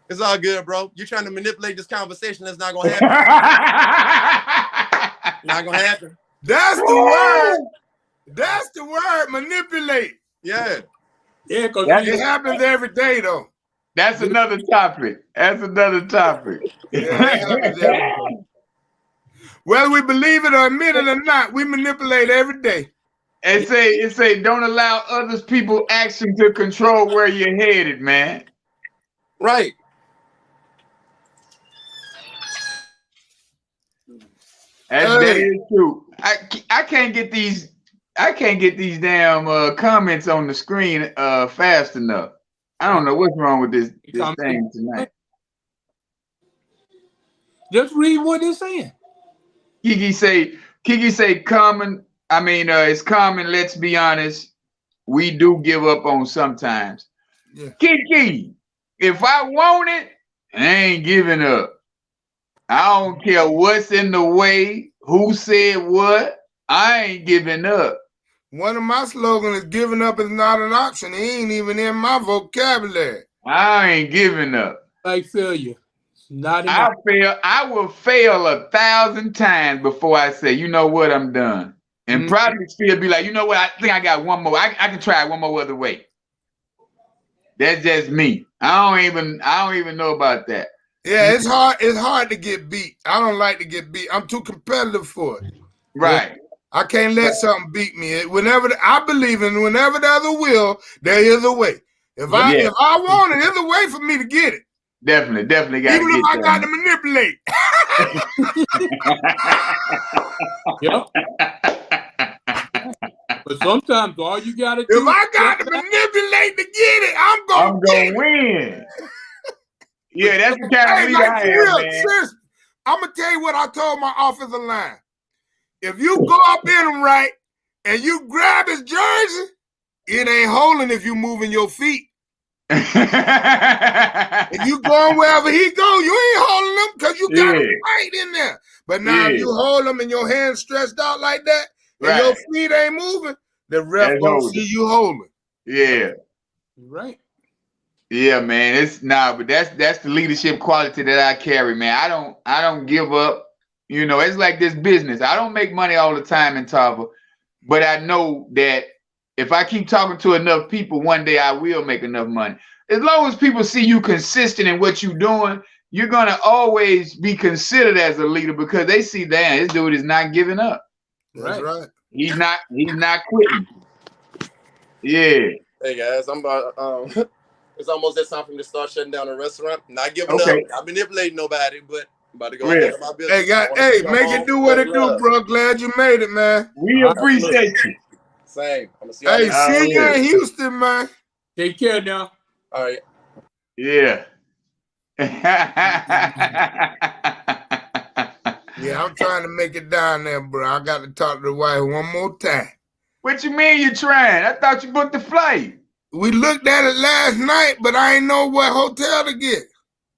It's all good, bro. You're trying to manipulate this conversation. That's not going to happen. Not going to happen. That's the word. That's the word, manipulate. Yeah. Yeah, because it happens every day, though. That's another topic. Yeah, it happens every day. Whether we believe it or admit it or not, we manipulate every day. It say don't allow others people action to control where you're headed, man. Right. That is true. I can't get these damn comments on the screen fast enough. I don't know what's wrong with this thing tonight. Just read what they're saying. Kiki say common. I mean, it's common. Let's be honest. We do give up on sometimes. Yeah. Kiki, if I want it, I ain't giving up. I don't care what's in the way, who said what. I ain't giving up. One of my slogans is giving up is not an option. It ain't even in my vocabulary. I ain't giving up. Like failure. Not I will fail 1,000 times before I say, you know what, I'm done. And probably still be like, you know what, I think I got one more. I can try one more other way. That's just me. I don't even know about that. Yeah, it's hard to get beat. I don't like to get beat. I'm too competitive for it. Right. I can't let something beat me. Whenever I believe in, whenever there's a will, there is a way. If I want it, there's a way for me to get it. Definitely got to get even if I got to manipulate. Yep. But sometimes all you got to do. If I got to manipulate to get it, I'm gonna win. Yeah, that's the kind of leader I am, man. Seriously, I'm gonna tell you what I told my offensive line. If you go up in him right and you grab his jersey, it ain't holding if you moving your feet. If you going wherever he go, you ain't holding him because you got him right in there. But now if you hold him and your hands stretched out like that and your feet ain't moving, the ref gonna see you holding. Yeah. Right. Yeah, man. But that's the leadership quality that I carry, man. I don't give up. You know, it's like this business. I don't make money all the time in Tava, but I know that if I keep talking to enough people, one day I will make enough money. As long as people see you consistent in what you're doing, you're going to always be considered as a leader because they see, damn, this dude is not giving up. That's right. He's not quitting. Yeah. Hey, guys, I'm about, it's almost that time for me to start shutting down the restaurant. Not giving up. Not manipulating nobody, but I'm about to go handle my business. Hey, make it do what it do, bro. Glad you made it, man. We appreciate you. Same. I'm gonna see you in Houston, man. Take care now. All right. Yeah. Yeah, I'm trying to make it down there, bro. I got to talk to the wife one more time. What you mean you trying? I thought you booked the flight. We looked at it last night, but I ain't know what hotel to get.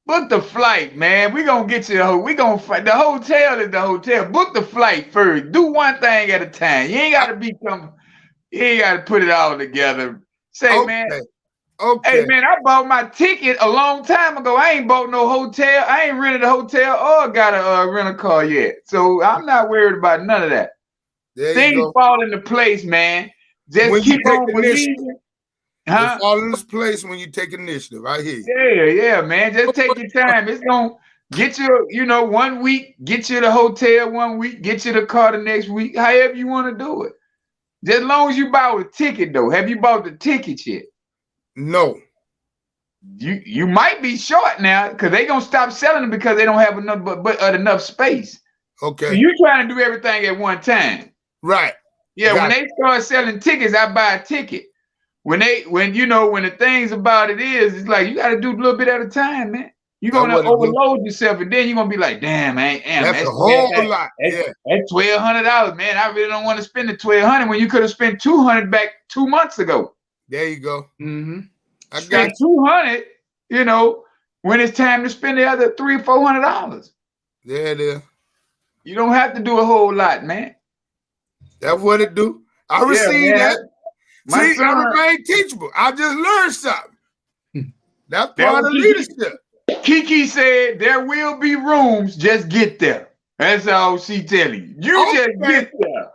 Book the flight, man. We gonna get you the hotel is the hotel. Book the flight first. Do one thing at a time. You ain't gotta you ain't gotta put it all together. Say, Okay. man. Okay. Hey man, I bought my ticket a long time ago. I ain't bought no hotel. I ain't rented a hotel or got a rent a car yet. So I'm not worried about none of that. There Things you go. fall into place, man. Just When keep you take on initiative, believing. it fall in this place when you take initiative. I hear you. Yeah, man. Just take your time. It's gonna get you, 1 week, get you the hotel 1 week, get you the car the next week, however you want to do it. Just as long as you buy a ticket, though. Have you bought the ticket yet? No. You might be short now because they're gonna stop selling them because they don't have enough space. Okay. So you trying to do everything at one time. Right. Yeah, when they start selling tickets, I buy a ticket. When the things about it is, it's like you gotta do a little bit at a time, man. You're gonna overload yourself, and then you're gonna be like, damn, that's a whole lot. That's $1,200, man. I really don't want to spend the $1,200 when you could have spent $200 back 2 months ago. There you go. Mm-hmm. I spent $200, when it's time to spend the other $300 or $400. There it is. You don't have to do a whole lot, man. That's what it do. I received that. My son, I remain teachable. I just learned something. That's part of leadership. Kiki said there will be rooms, just get there. That's all she telling you. You just get there.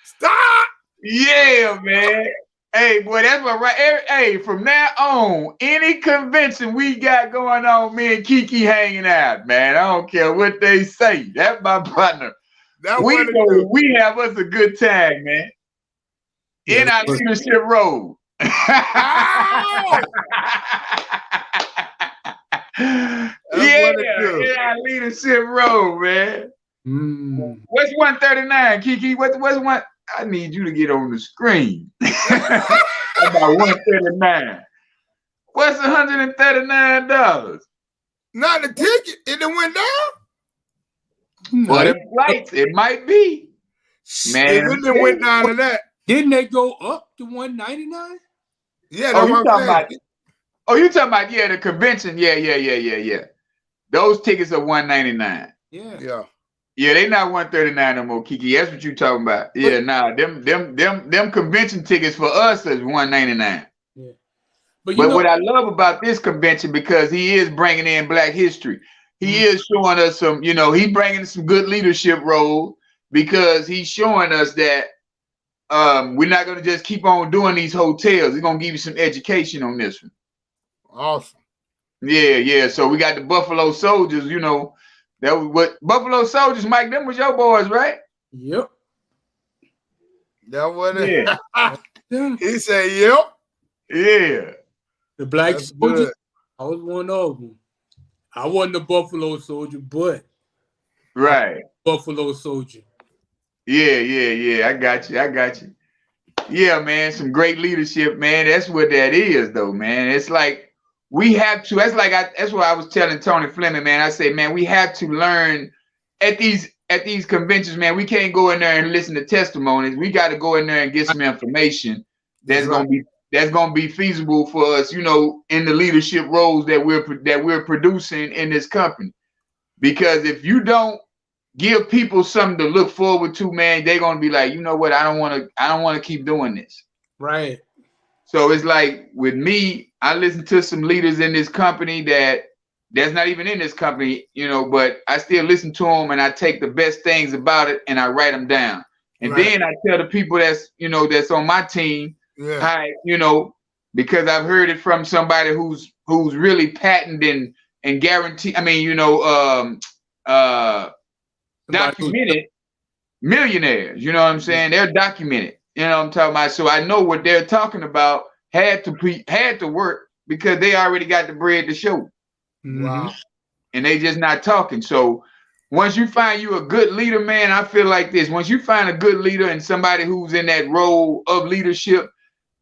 Stop. Yeah, man. Hey, boy, that's what right. Hey, from now on, any convention we got going on, me and Kiki hanging out, man. I don't care what they say. That's my partner. We have us a good time, man. In our leadership role. In our leadership role, man. What's 139, Kiki? What's one? I need you to get on the screen. About 139. What's $139? Not the ticket. It done went down. For the flights, it might be. Man, it really went down to that. Didn't they go up to $199? Yeah, that's what I'm saying. You talking about the convention? Yeah. Those tickets are $199. Yeah. Yeah, they not $139 no more, Kiki. That's what you talking about. Yeah, them convention tickets for us is $199. Yeah. But what I love about this convention, because he is bringing in Black history, he is showing us some, he's bringing some good leadership role, because he's showing us that we're not going to just keep on doing these hotels. He's going to give you some education on this one. Awesome. Yeah. So we got the Buffalo Soldiers, that was what Buffalo Soldiers, Mike, them was your boys, right? Yep. That was it. Yeah. He said, yep. Yeah. The Black Soldiers, I was one of them. I wasn't a Buffalo Soldier, but right. Buffalo Soldier. Yeah. I got you. Yeah, man, some great leadership, man. That's what that is, though, man. It's like we have to. That's what I was telling Tony Fleming, man. I say, man, we have to learn at these conventions, man. We can't go in there and listen to testimonies. We got to go in there and get some information that's gonna be feasible for us, in the leadership roles that we're producing in this company. Because if you don't give people something to look forward to, man, they're gonna be like, you know what? I don't want to keep doing this. Right. So it's like with me, I listen to some leaders in this company that's not even in this company, but I still listen to them, and I take the best things about it and I write them down. And then I tell the people that's on my team, because I've heard it from somebody who's really patented and guaranteed. Documented millionaires. You know what I'm saying? They're documented. You know what I'm talking about? So I know what they're talking about had to work because they already got the bread to show. Wow. And they just not talking. So once you find you a good leader, man, I feel like this. Once you find a good leader and somebody who's in that role of leadership,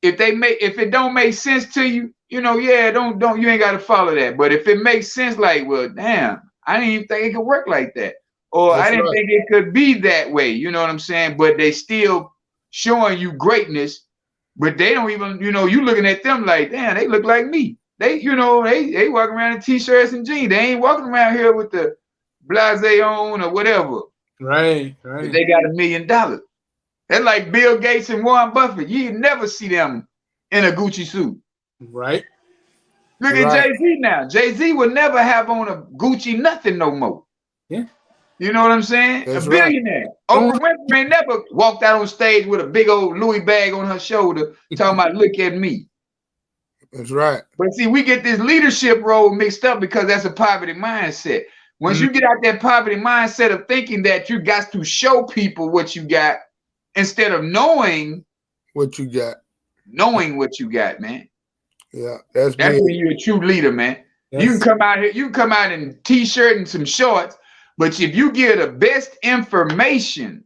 if it don't make sense to you, yeah, don't you ain't got to follow that. But if it makes sense, like, well, damn, I didn't even think it could work like that, or I didn't think it could be that way. You know what I'm saying? But they still showing you greatness, but they don't even, you looking at them like, damn, they look like me. They, they walk around in t-shirts and jeans. They ain't walking around here with the blase on or whatever. Right. They got $1 million. That's like Bill Gates and Warren Buffett. You never see them in a Gucci suit. Right. Look at Jay-Z now. Jay-Z would never have on a Gucci nothing no more. Yeah. You know what I'm saying? That's a billionaire. Oprah Winfrey ain't never walked out on stage with a big old Louis bag on her shoulder talking about, look at me. That's right. But see, we get this leadership role mixed up because that's a poverty mindset. Once you get out that poverty mindset of thinking that you got to show people what you got instead of knowing what you got. Knowing what you got, man. Yeah, that's when you're a true leader, man. Yes. You can come out here, you can come out in t-shirt and some shorts, but if you give the best information,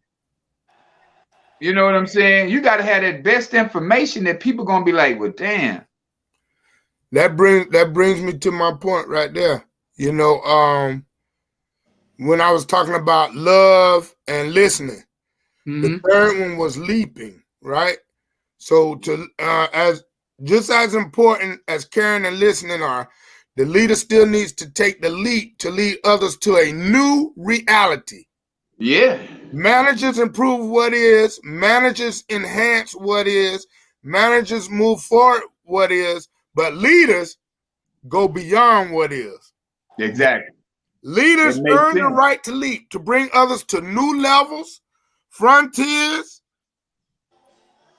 you know what I'm saying? You got to have that best information that people gonna be like, well, damn. That brings me to my point right there. When I was talking about love and listening, the third one was leaping, right? So as important as caring and listening are, the leader still needs to take the leap to lead others to a new reality. Yeah. Managers improve what is, managers enhance what is, managers move forward what is, but leaders go beyond what is. Exactly. Leaders earn the right to leap, to bring others to new levels, frontiers,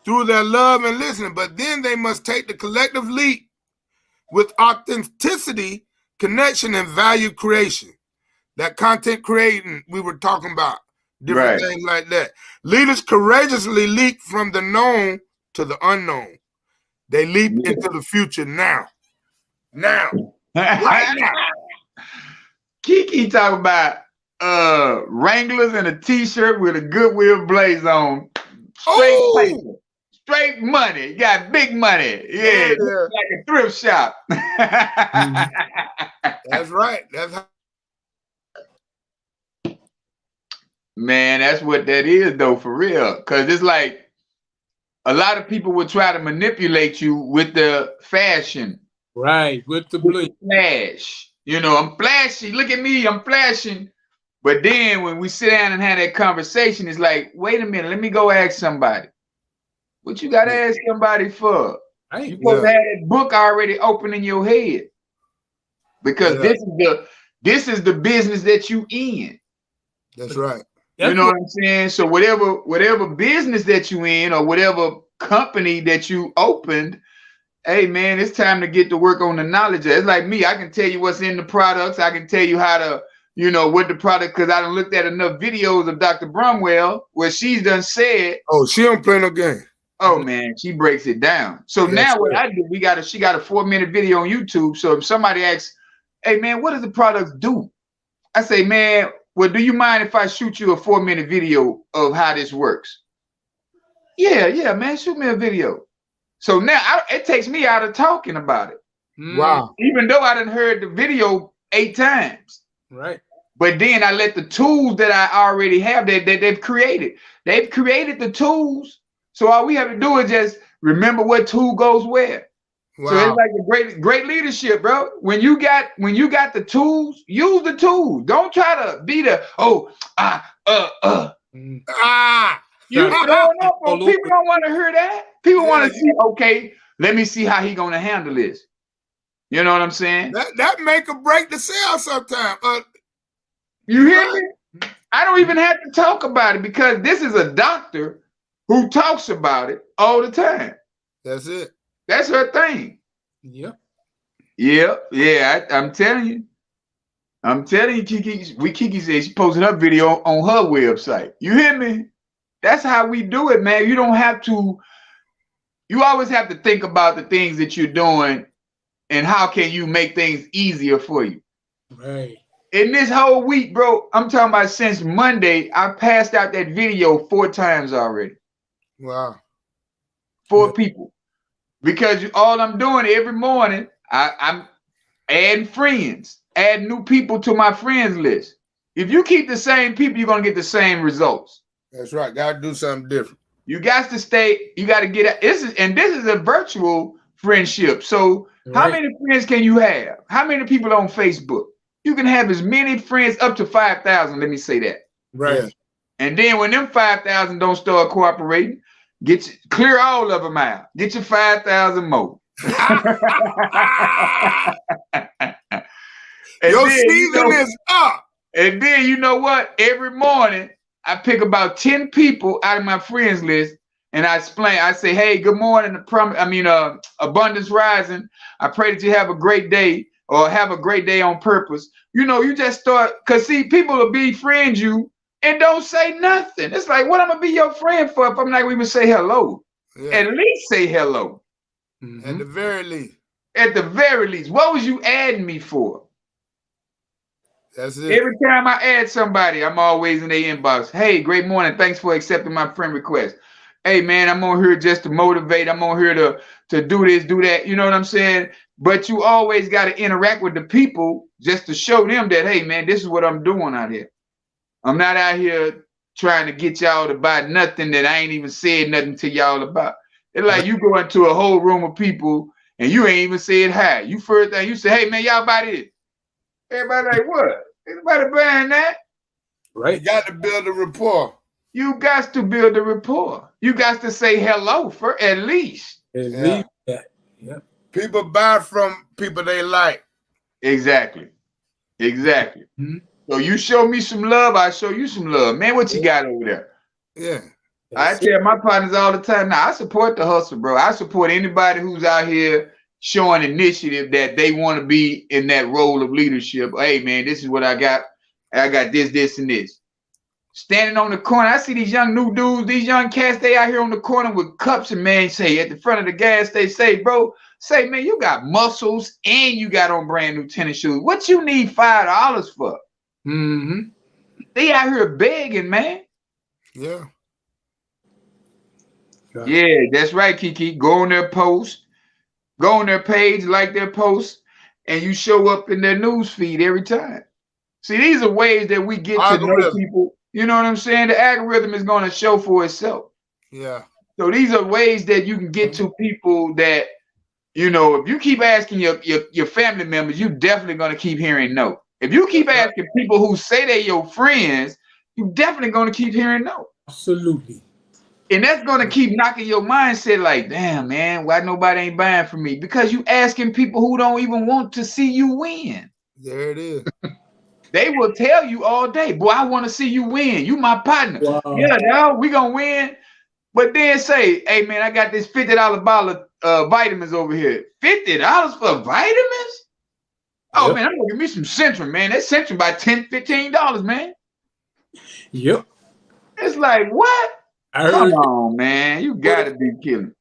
through their love and listening. But then they must take the collective leap with authenticity, connection, and value creation. That content creating we were talking about, different things like that. Leaders courageously leap from the known to the unknown. They leap into the future now. Right now. Kiki talking about Wranglers and a t-shirt with a Goodwill blaze on. Straight money. You got big money. Yeah. Like a thrift shop. That's right. Man, that's what that is though, for real. Because it's like a lot of people will try to manipulate you with the fashion. Right, with the flash. I'm flashy. Look at me, I'm flashing. But then when we sit down and have that conversation, it's like, wait a minute, let me go ask somebody. What you got to ask somebody for? Right. You supposed to have that book already open in your head. Because this is the business that you in. That's right. You know what I'm saying? So whatever business that you in or whatever company that you opened, hey man, it's time to get to work on the knowledge. It's like me, I can tell you what's in the products. I can tell you how to, what the product, because I done looked at enough videos of Dr. Brumwell where she's done said. Oh, she don't play no game. Oh man, she breaks it down. So now what I do, she got a 4-minute video on YouTube. So if somebody asks, hey man, what does the product do? I say, man, well, do you mind if I shoot you a 4-minute video of how this works? Yeah, man, shoot me a video. So now it takes me out of talking about it. Wow. Even though I done heard the video 8 times. Right. But then I let the tools that I already have that they've created. They've created the tools. So all we have to do is just remember what tool goes where. Wow. So it's like a great leadership, bro. When you got the tools, use the tools. Don't try to be the You throwing up on people don't want to hear that. People want to see, okay, let me see how he gonna handle this. You know what I'm saying? That make or break the sale sometimes. You hear me? I don't even have to talk about it because this is a doctor who talks about it all the time. That's it. That's her thing. Yep. Yeah. I'm telling you. Kiki said she posted her video on her website. You hear me? That's how we do it, man. You don't have to. You always have to think about the things that you're doing and how can you make things easier for you. Right. In this whole week, bro, I'm talking about since Monday, I passed out that video 4 times already. Wow. 4 people. Because all I'm doing every morning, I'm adding friends, adding new people to my friends list. If you keep the same people, you're gonna get the same results. That's right. Got to do something different. You got to stay. You got to get. This is a virtual friendship. So how many friends can you have? How many people on Facebook? You can have as many friends up to 5,000. Let me say that. Right. Yeah. And then when them 5,000 don't start cooperating, clear all of them out. Get your 5,000 more. Your season is up. And then you know what? Every morning I pick about 10 people out of my friends list, and I explain. I say, "Hey, good morning. Abundance rising. I pray that you have a great day, or have a great day on purpose." You know, you just start, because see, people will befriend you and don't say nothing. It's like, what I'm gonna be your friend for if I'm not even say hello? Yeah. At least say hello. Mm-hmm. At the very least. At the very least. What was you adding me for? That's it. Every time I add somebody, I'm always in their inbox. "Hey, great morning. Thanks for accepting my friend request. Hey, man, I'm on here just to motivate. I'm on here to do this, do that." You know what I'm saying? But you always got to interact with the people just to show them that, hey, man, this is what I'm doing out here. I'm not out here trying to get y'all to buy nothing that I ain't even said nothing to y'all about. It's like you go into a whole room of people and you ain't even said hi. You first thing you say, "Hey, man, y'all buy this." Everybody like, what? Anybody buying that? Right. You got to build a rapport. You got to build a rapport. You got to say hello for at least. Yeah. People buy from people they like. Exactly. Mm-hmm. So you show me some love, I show you some love. Man, what you got over there? Yeah. I tell my partners all the time, now I support the hustle, bro. I support anybody who's out here showing initiative that they want to be in that role of leadership. Hey, man, this is what I got. I got this, this, and this. Standing on the corner, I see these young new dudes, these young cats, they out here on the corner with cups, and man, say at the front of the gas, they say, "Bro, say, man, you got muscles and you got on brand new tennis shoes. What you need $5 for?" Mm-hmm. They out here begging, man. Yeah. Yeah, that's right, Kiki. Go on their post, go on their page, like their post, and you show up in their news feed every time. See, these are ways that we get to know people. You know what I'm saying? The algorithm is going to show for itself. Yeah. So these are ways that you can get to people that, you know, if you keep asking your family members, you definitely going to keep hearing no. If you keep asking people who say they're your friends, you definitely going to keep hearing no. Absolutely. And that's going to keep knocking your mindset like, damn, man, why nobody ain't buying from me? Because you asking people who don't even want to see you win. There it is. They will tell you all day, "Boy, I want to see you win. You my partner." Wow. Yeah, now we going to win. But then say, "Hey, man, I got this $50 bottle of vitamins over here." $50 for vitamins? Oh, yep. Man, I'm going to give me some Centrum, man. That Centrum by $10, $15, man. Yep. It's like, what? Come on, man. You got to be kidding.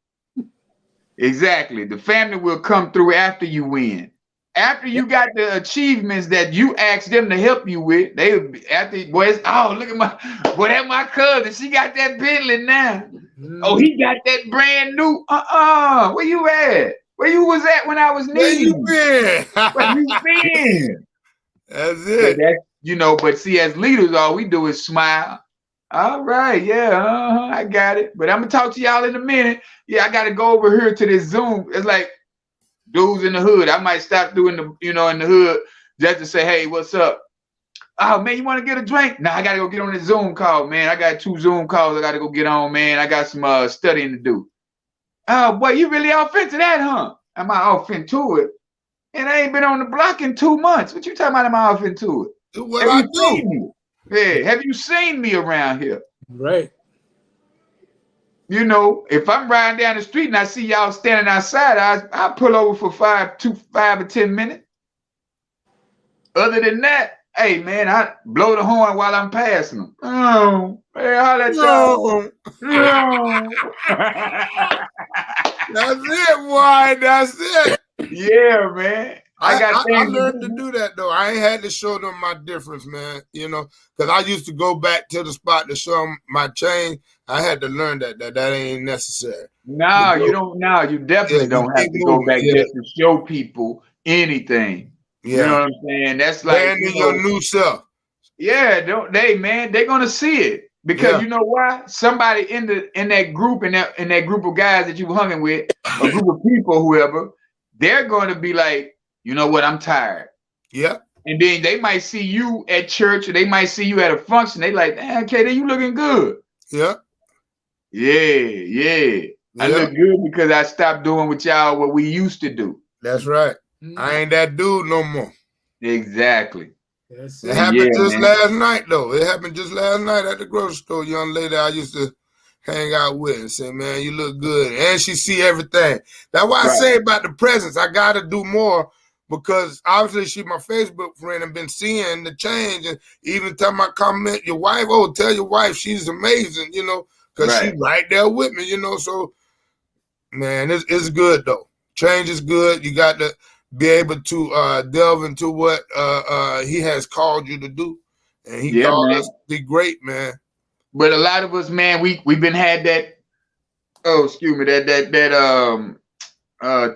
Exactly. The family will come through after you win. After you got the achievements that you asked them to help you with, they would be after boys. "Oh, look at that's my cousin. She got that Bentley now. Oh, he got that brand new. Where you at? Where you was at when I was needing? Where you been? That's it. But see, as leaders, all we do is smile. All right, yeah, I got it. But I'm gonna talk to y'all in a minute. Yeah, I gotta go over here to this Zoom. It's like dudes in the hood. I might stop doing in the hood just to say, "Hey, what's up? Oh, man, you want to get a drink?" "Nah, I got to go get on this Zoom call, man. I got 2 Zoom calls I got to go get on, man. I got some studying to do." "Oh, boy, you really off into that, huh?" "Am I off into it? And I ain't been on the block in 2 months. What you talking about? Am I off into it? Do what I do. Yeah, have you seen me around here?" Right. You know, if I'm riding down the street and I see y'all standing outside, I pull over for 5 or 10 minutes. Other than that, hey, man, I blow the horn while I'm passing them. "Oh, hey, holla at y'all." No. That's it, boy. That's it. Yeah, man. I learned to do that though. I ain't had to show them my difference, man. You know, because I used to go back to the spot to show them my change. I had to learn that ain't necessary. No, you don't. No, you definitely don't have to go back just to show people anything. Yeah. You know what I'm saying? That's like your new self. Yeah, don't they, man? They're gonna see it because you know why? Somebody in that group in that group of guys that you were hanging with, a group of people, whoever, they're gonna be like, you know what? I'm tired. Yeah. And then they might see you at church, or they might see you at a function. They like, damn, KD, you looking good. Yeah. Yeah. I look good because I stopped doing what we used to do. That's right. I ain't that dude no more. Exactly. It happened last night, though. It happened just last night at the grocery store. Young lady I used to hang out with and say, man, you look good. And she see everything. That's why I say about the presence. I got to do more because obviously she's my Facebook friend and been seeing the change. And even time I comment your wife, tell your wife she's amazing, you know, because she's right there with me, you know. So, man, it's good, though. Change is good. You got to be able to delve into what he has called you to do. And he called us to be great, man. But a lot of us, man, we've been had that,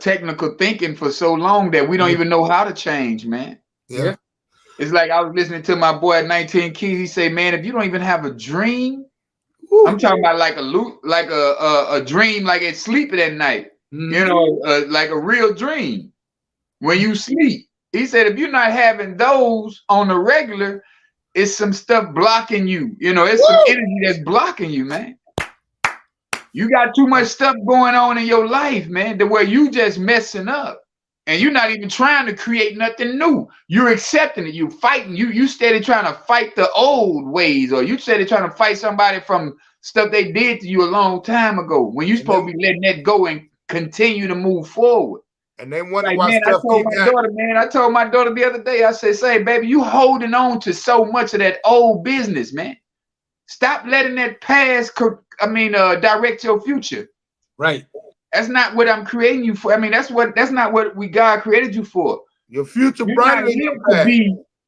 technical thinking for so long that we don't even know how to change, man. Yeah. It's like I was listening to my boy at 19 Keys. He say, man, if you don't even have a dream, I'm talking about like a dream, like it's sleeping at night, you know, like a real dream. When you sleep, he said, if you're not having those on the regular, it's some stuff blocking you. You know, it's some energy that's blocking you, man. You got too much stuff going on in your life, man, to where you just messing up. And you're not even trying to create nothing new. You're accepting it. You fighting. You steady trying to fight the old ways, or you steady trying to fight somebody from stuff they did to you a long time ago when you're supposed to be letting that go and continue to move forward. And they wonder like, why man, stuff I told my daughter the other day, I said, say, baby, you holding on to so much of that old business, man. Stop letting that past, direct your future. Right. That's not what I'm creating you for. I mean, that's not what God created you for. Your future brighter than your past.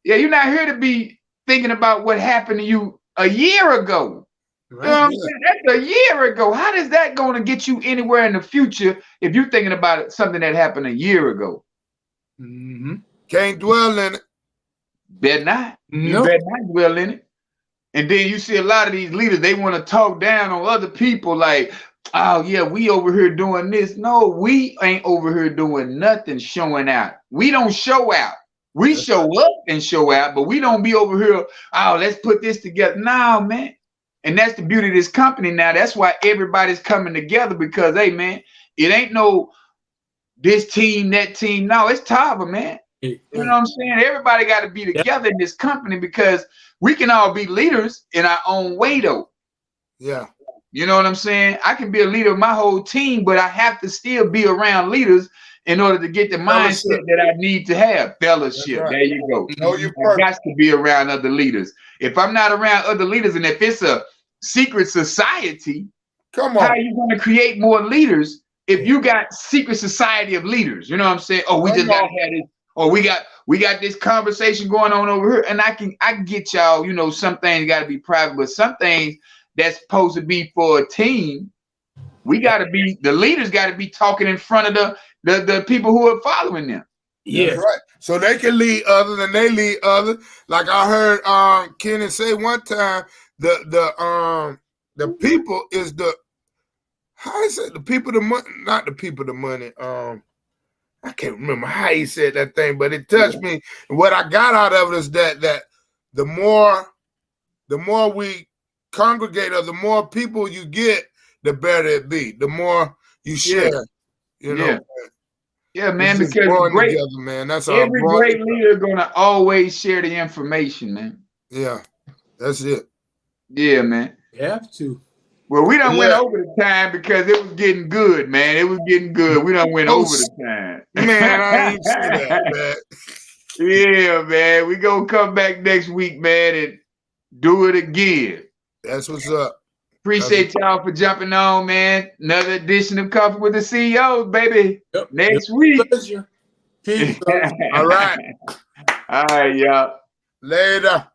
You're not here to be thinking about what happened to you a year ago. Right. You know what I'm saying? That's a year ago. How is that going to get you anywhere in the future if you're thinking about something that happened a year ago? Can't dwell in it. Better not. You better not dwell in it. And then you see a lot of these leaders, they want to talk down on other people like, oh, yeah, we over here doing this. No, we ain't over here doing nothing showing out. We don't show out. We show up and show out, but we don't be over here, oh, let's put this together. No, man. And that's the beauty of this company now. That's why everybody's coming together because, hey, man, it ain't no this team, that team. No, it's Tava, man. You know what I'm saying? Everybody got to be together in this company because we can all be leaders in our own way, though. Yeah. You know what I'm saying? I can be a leader of my whole team, but I have to still be around leaders in order to get the mindset that I need to have. Fellowship. Right. There you go. I got to be around other leaders. If I'm not around other leaders, and if it's a secret society, how are you going to create more leaders if you got secret society of leaders? You know what I'm saying? Oh, we just got to have this. Or we got this conversation going on over here, and I can get y'all. You know, some things got to be private, but some things that's supposed to be for a team, the leaders got to be talking in front of the people who are following them. Yeah, right. So they can lead others and they lead others. Like I heard Kenny say one time, the people is how he said the people the money, not the people the money. I can't remember how he said that thing, but it touched me. And what I got out of it is that the more we congregate or the more people you get, the better it be. The more you share, you know. Yeah, man, because together, man. That's every great leader gonna always share the information, man. Yeah, that's it. Yeah, man. You have to. Well, we done went over the time because it was getting good, man. It was getting good. We done went over the time. Man, I ain't see that, man. Yeah, man. We gonna come back next week, man, and do it again. That's what's up. Appreciate y'all for jumping on, man. Another edition of Coffee with the CEOs, baby. Next week. Pleasure. Peace. All right. All right, y'all. Later.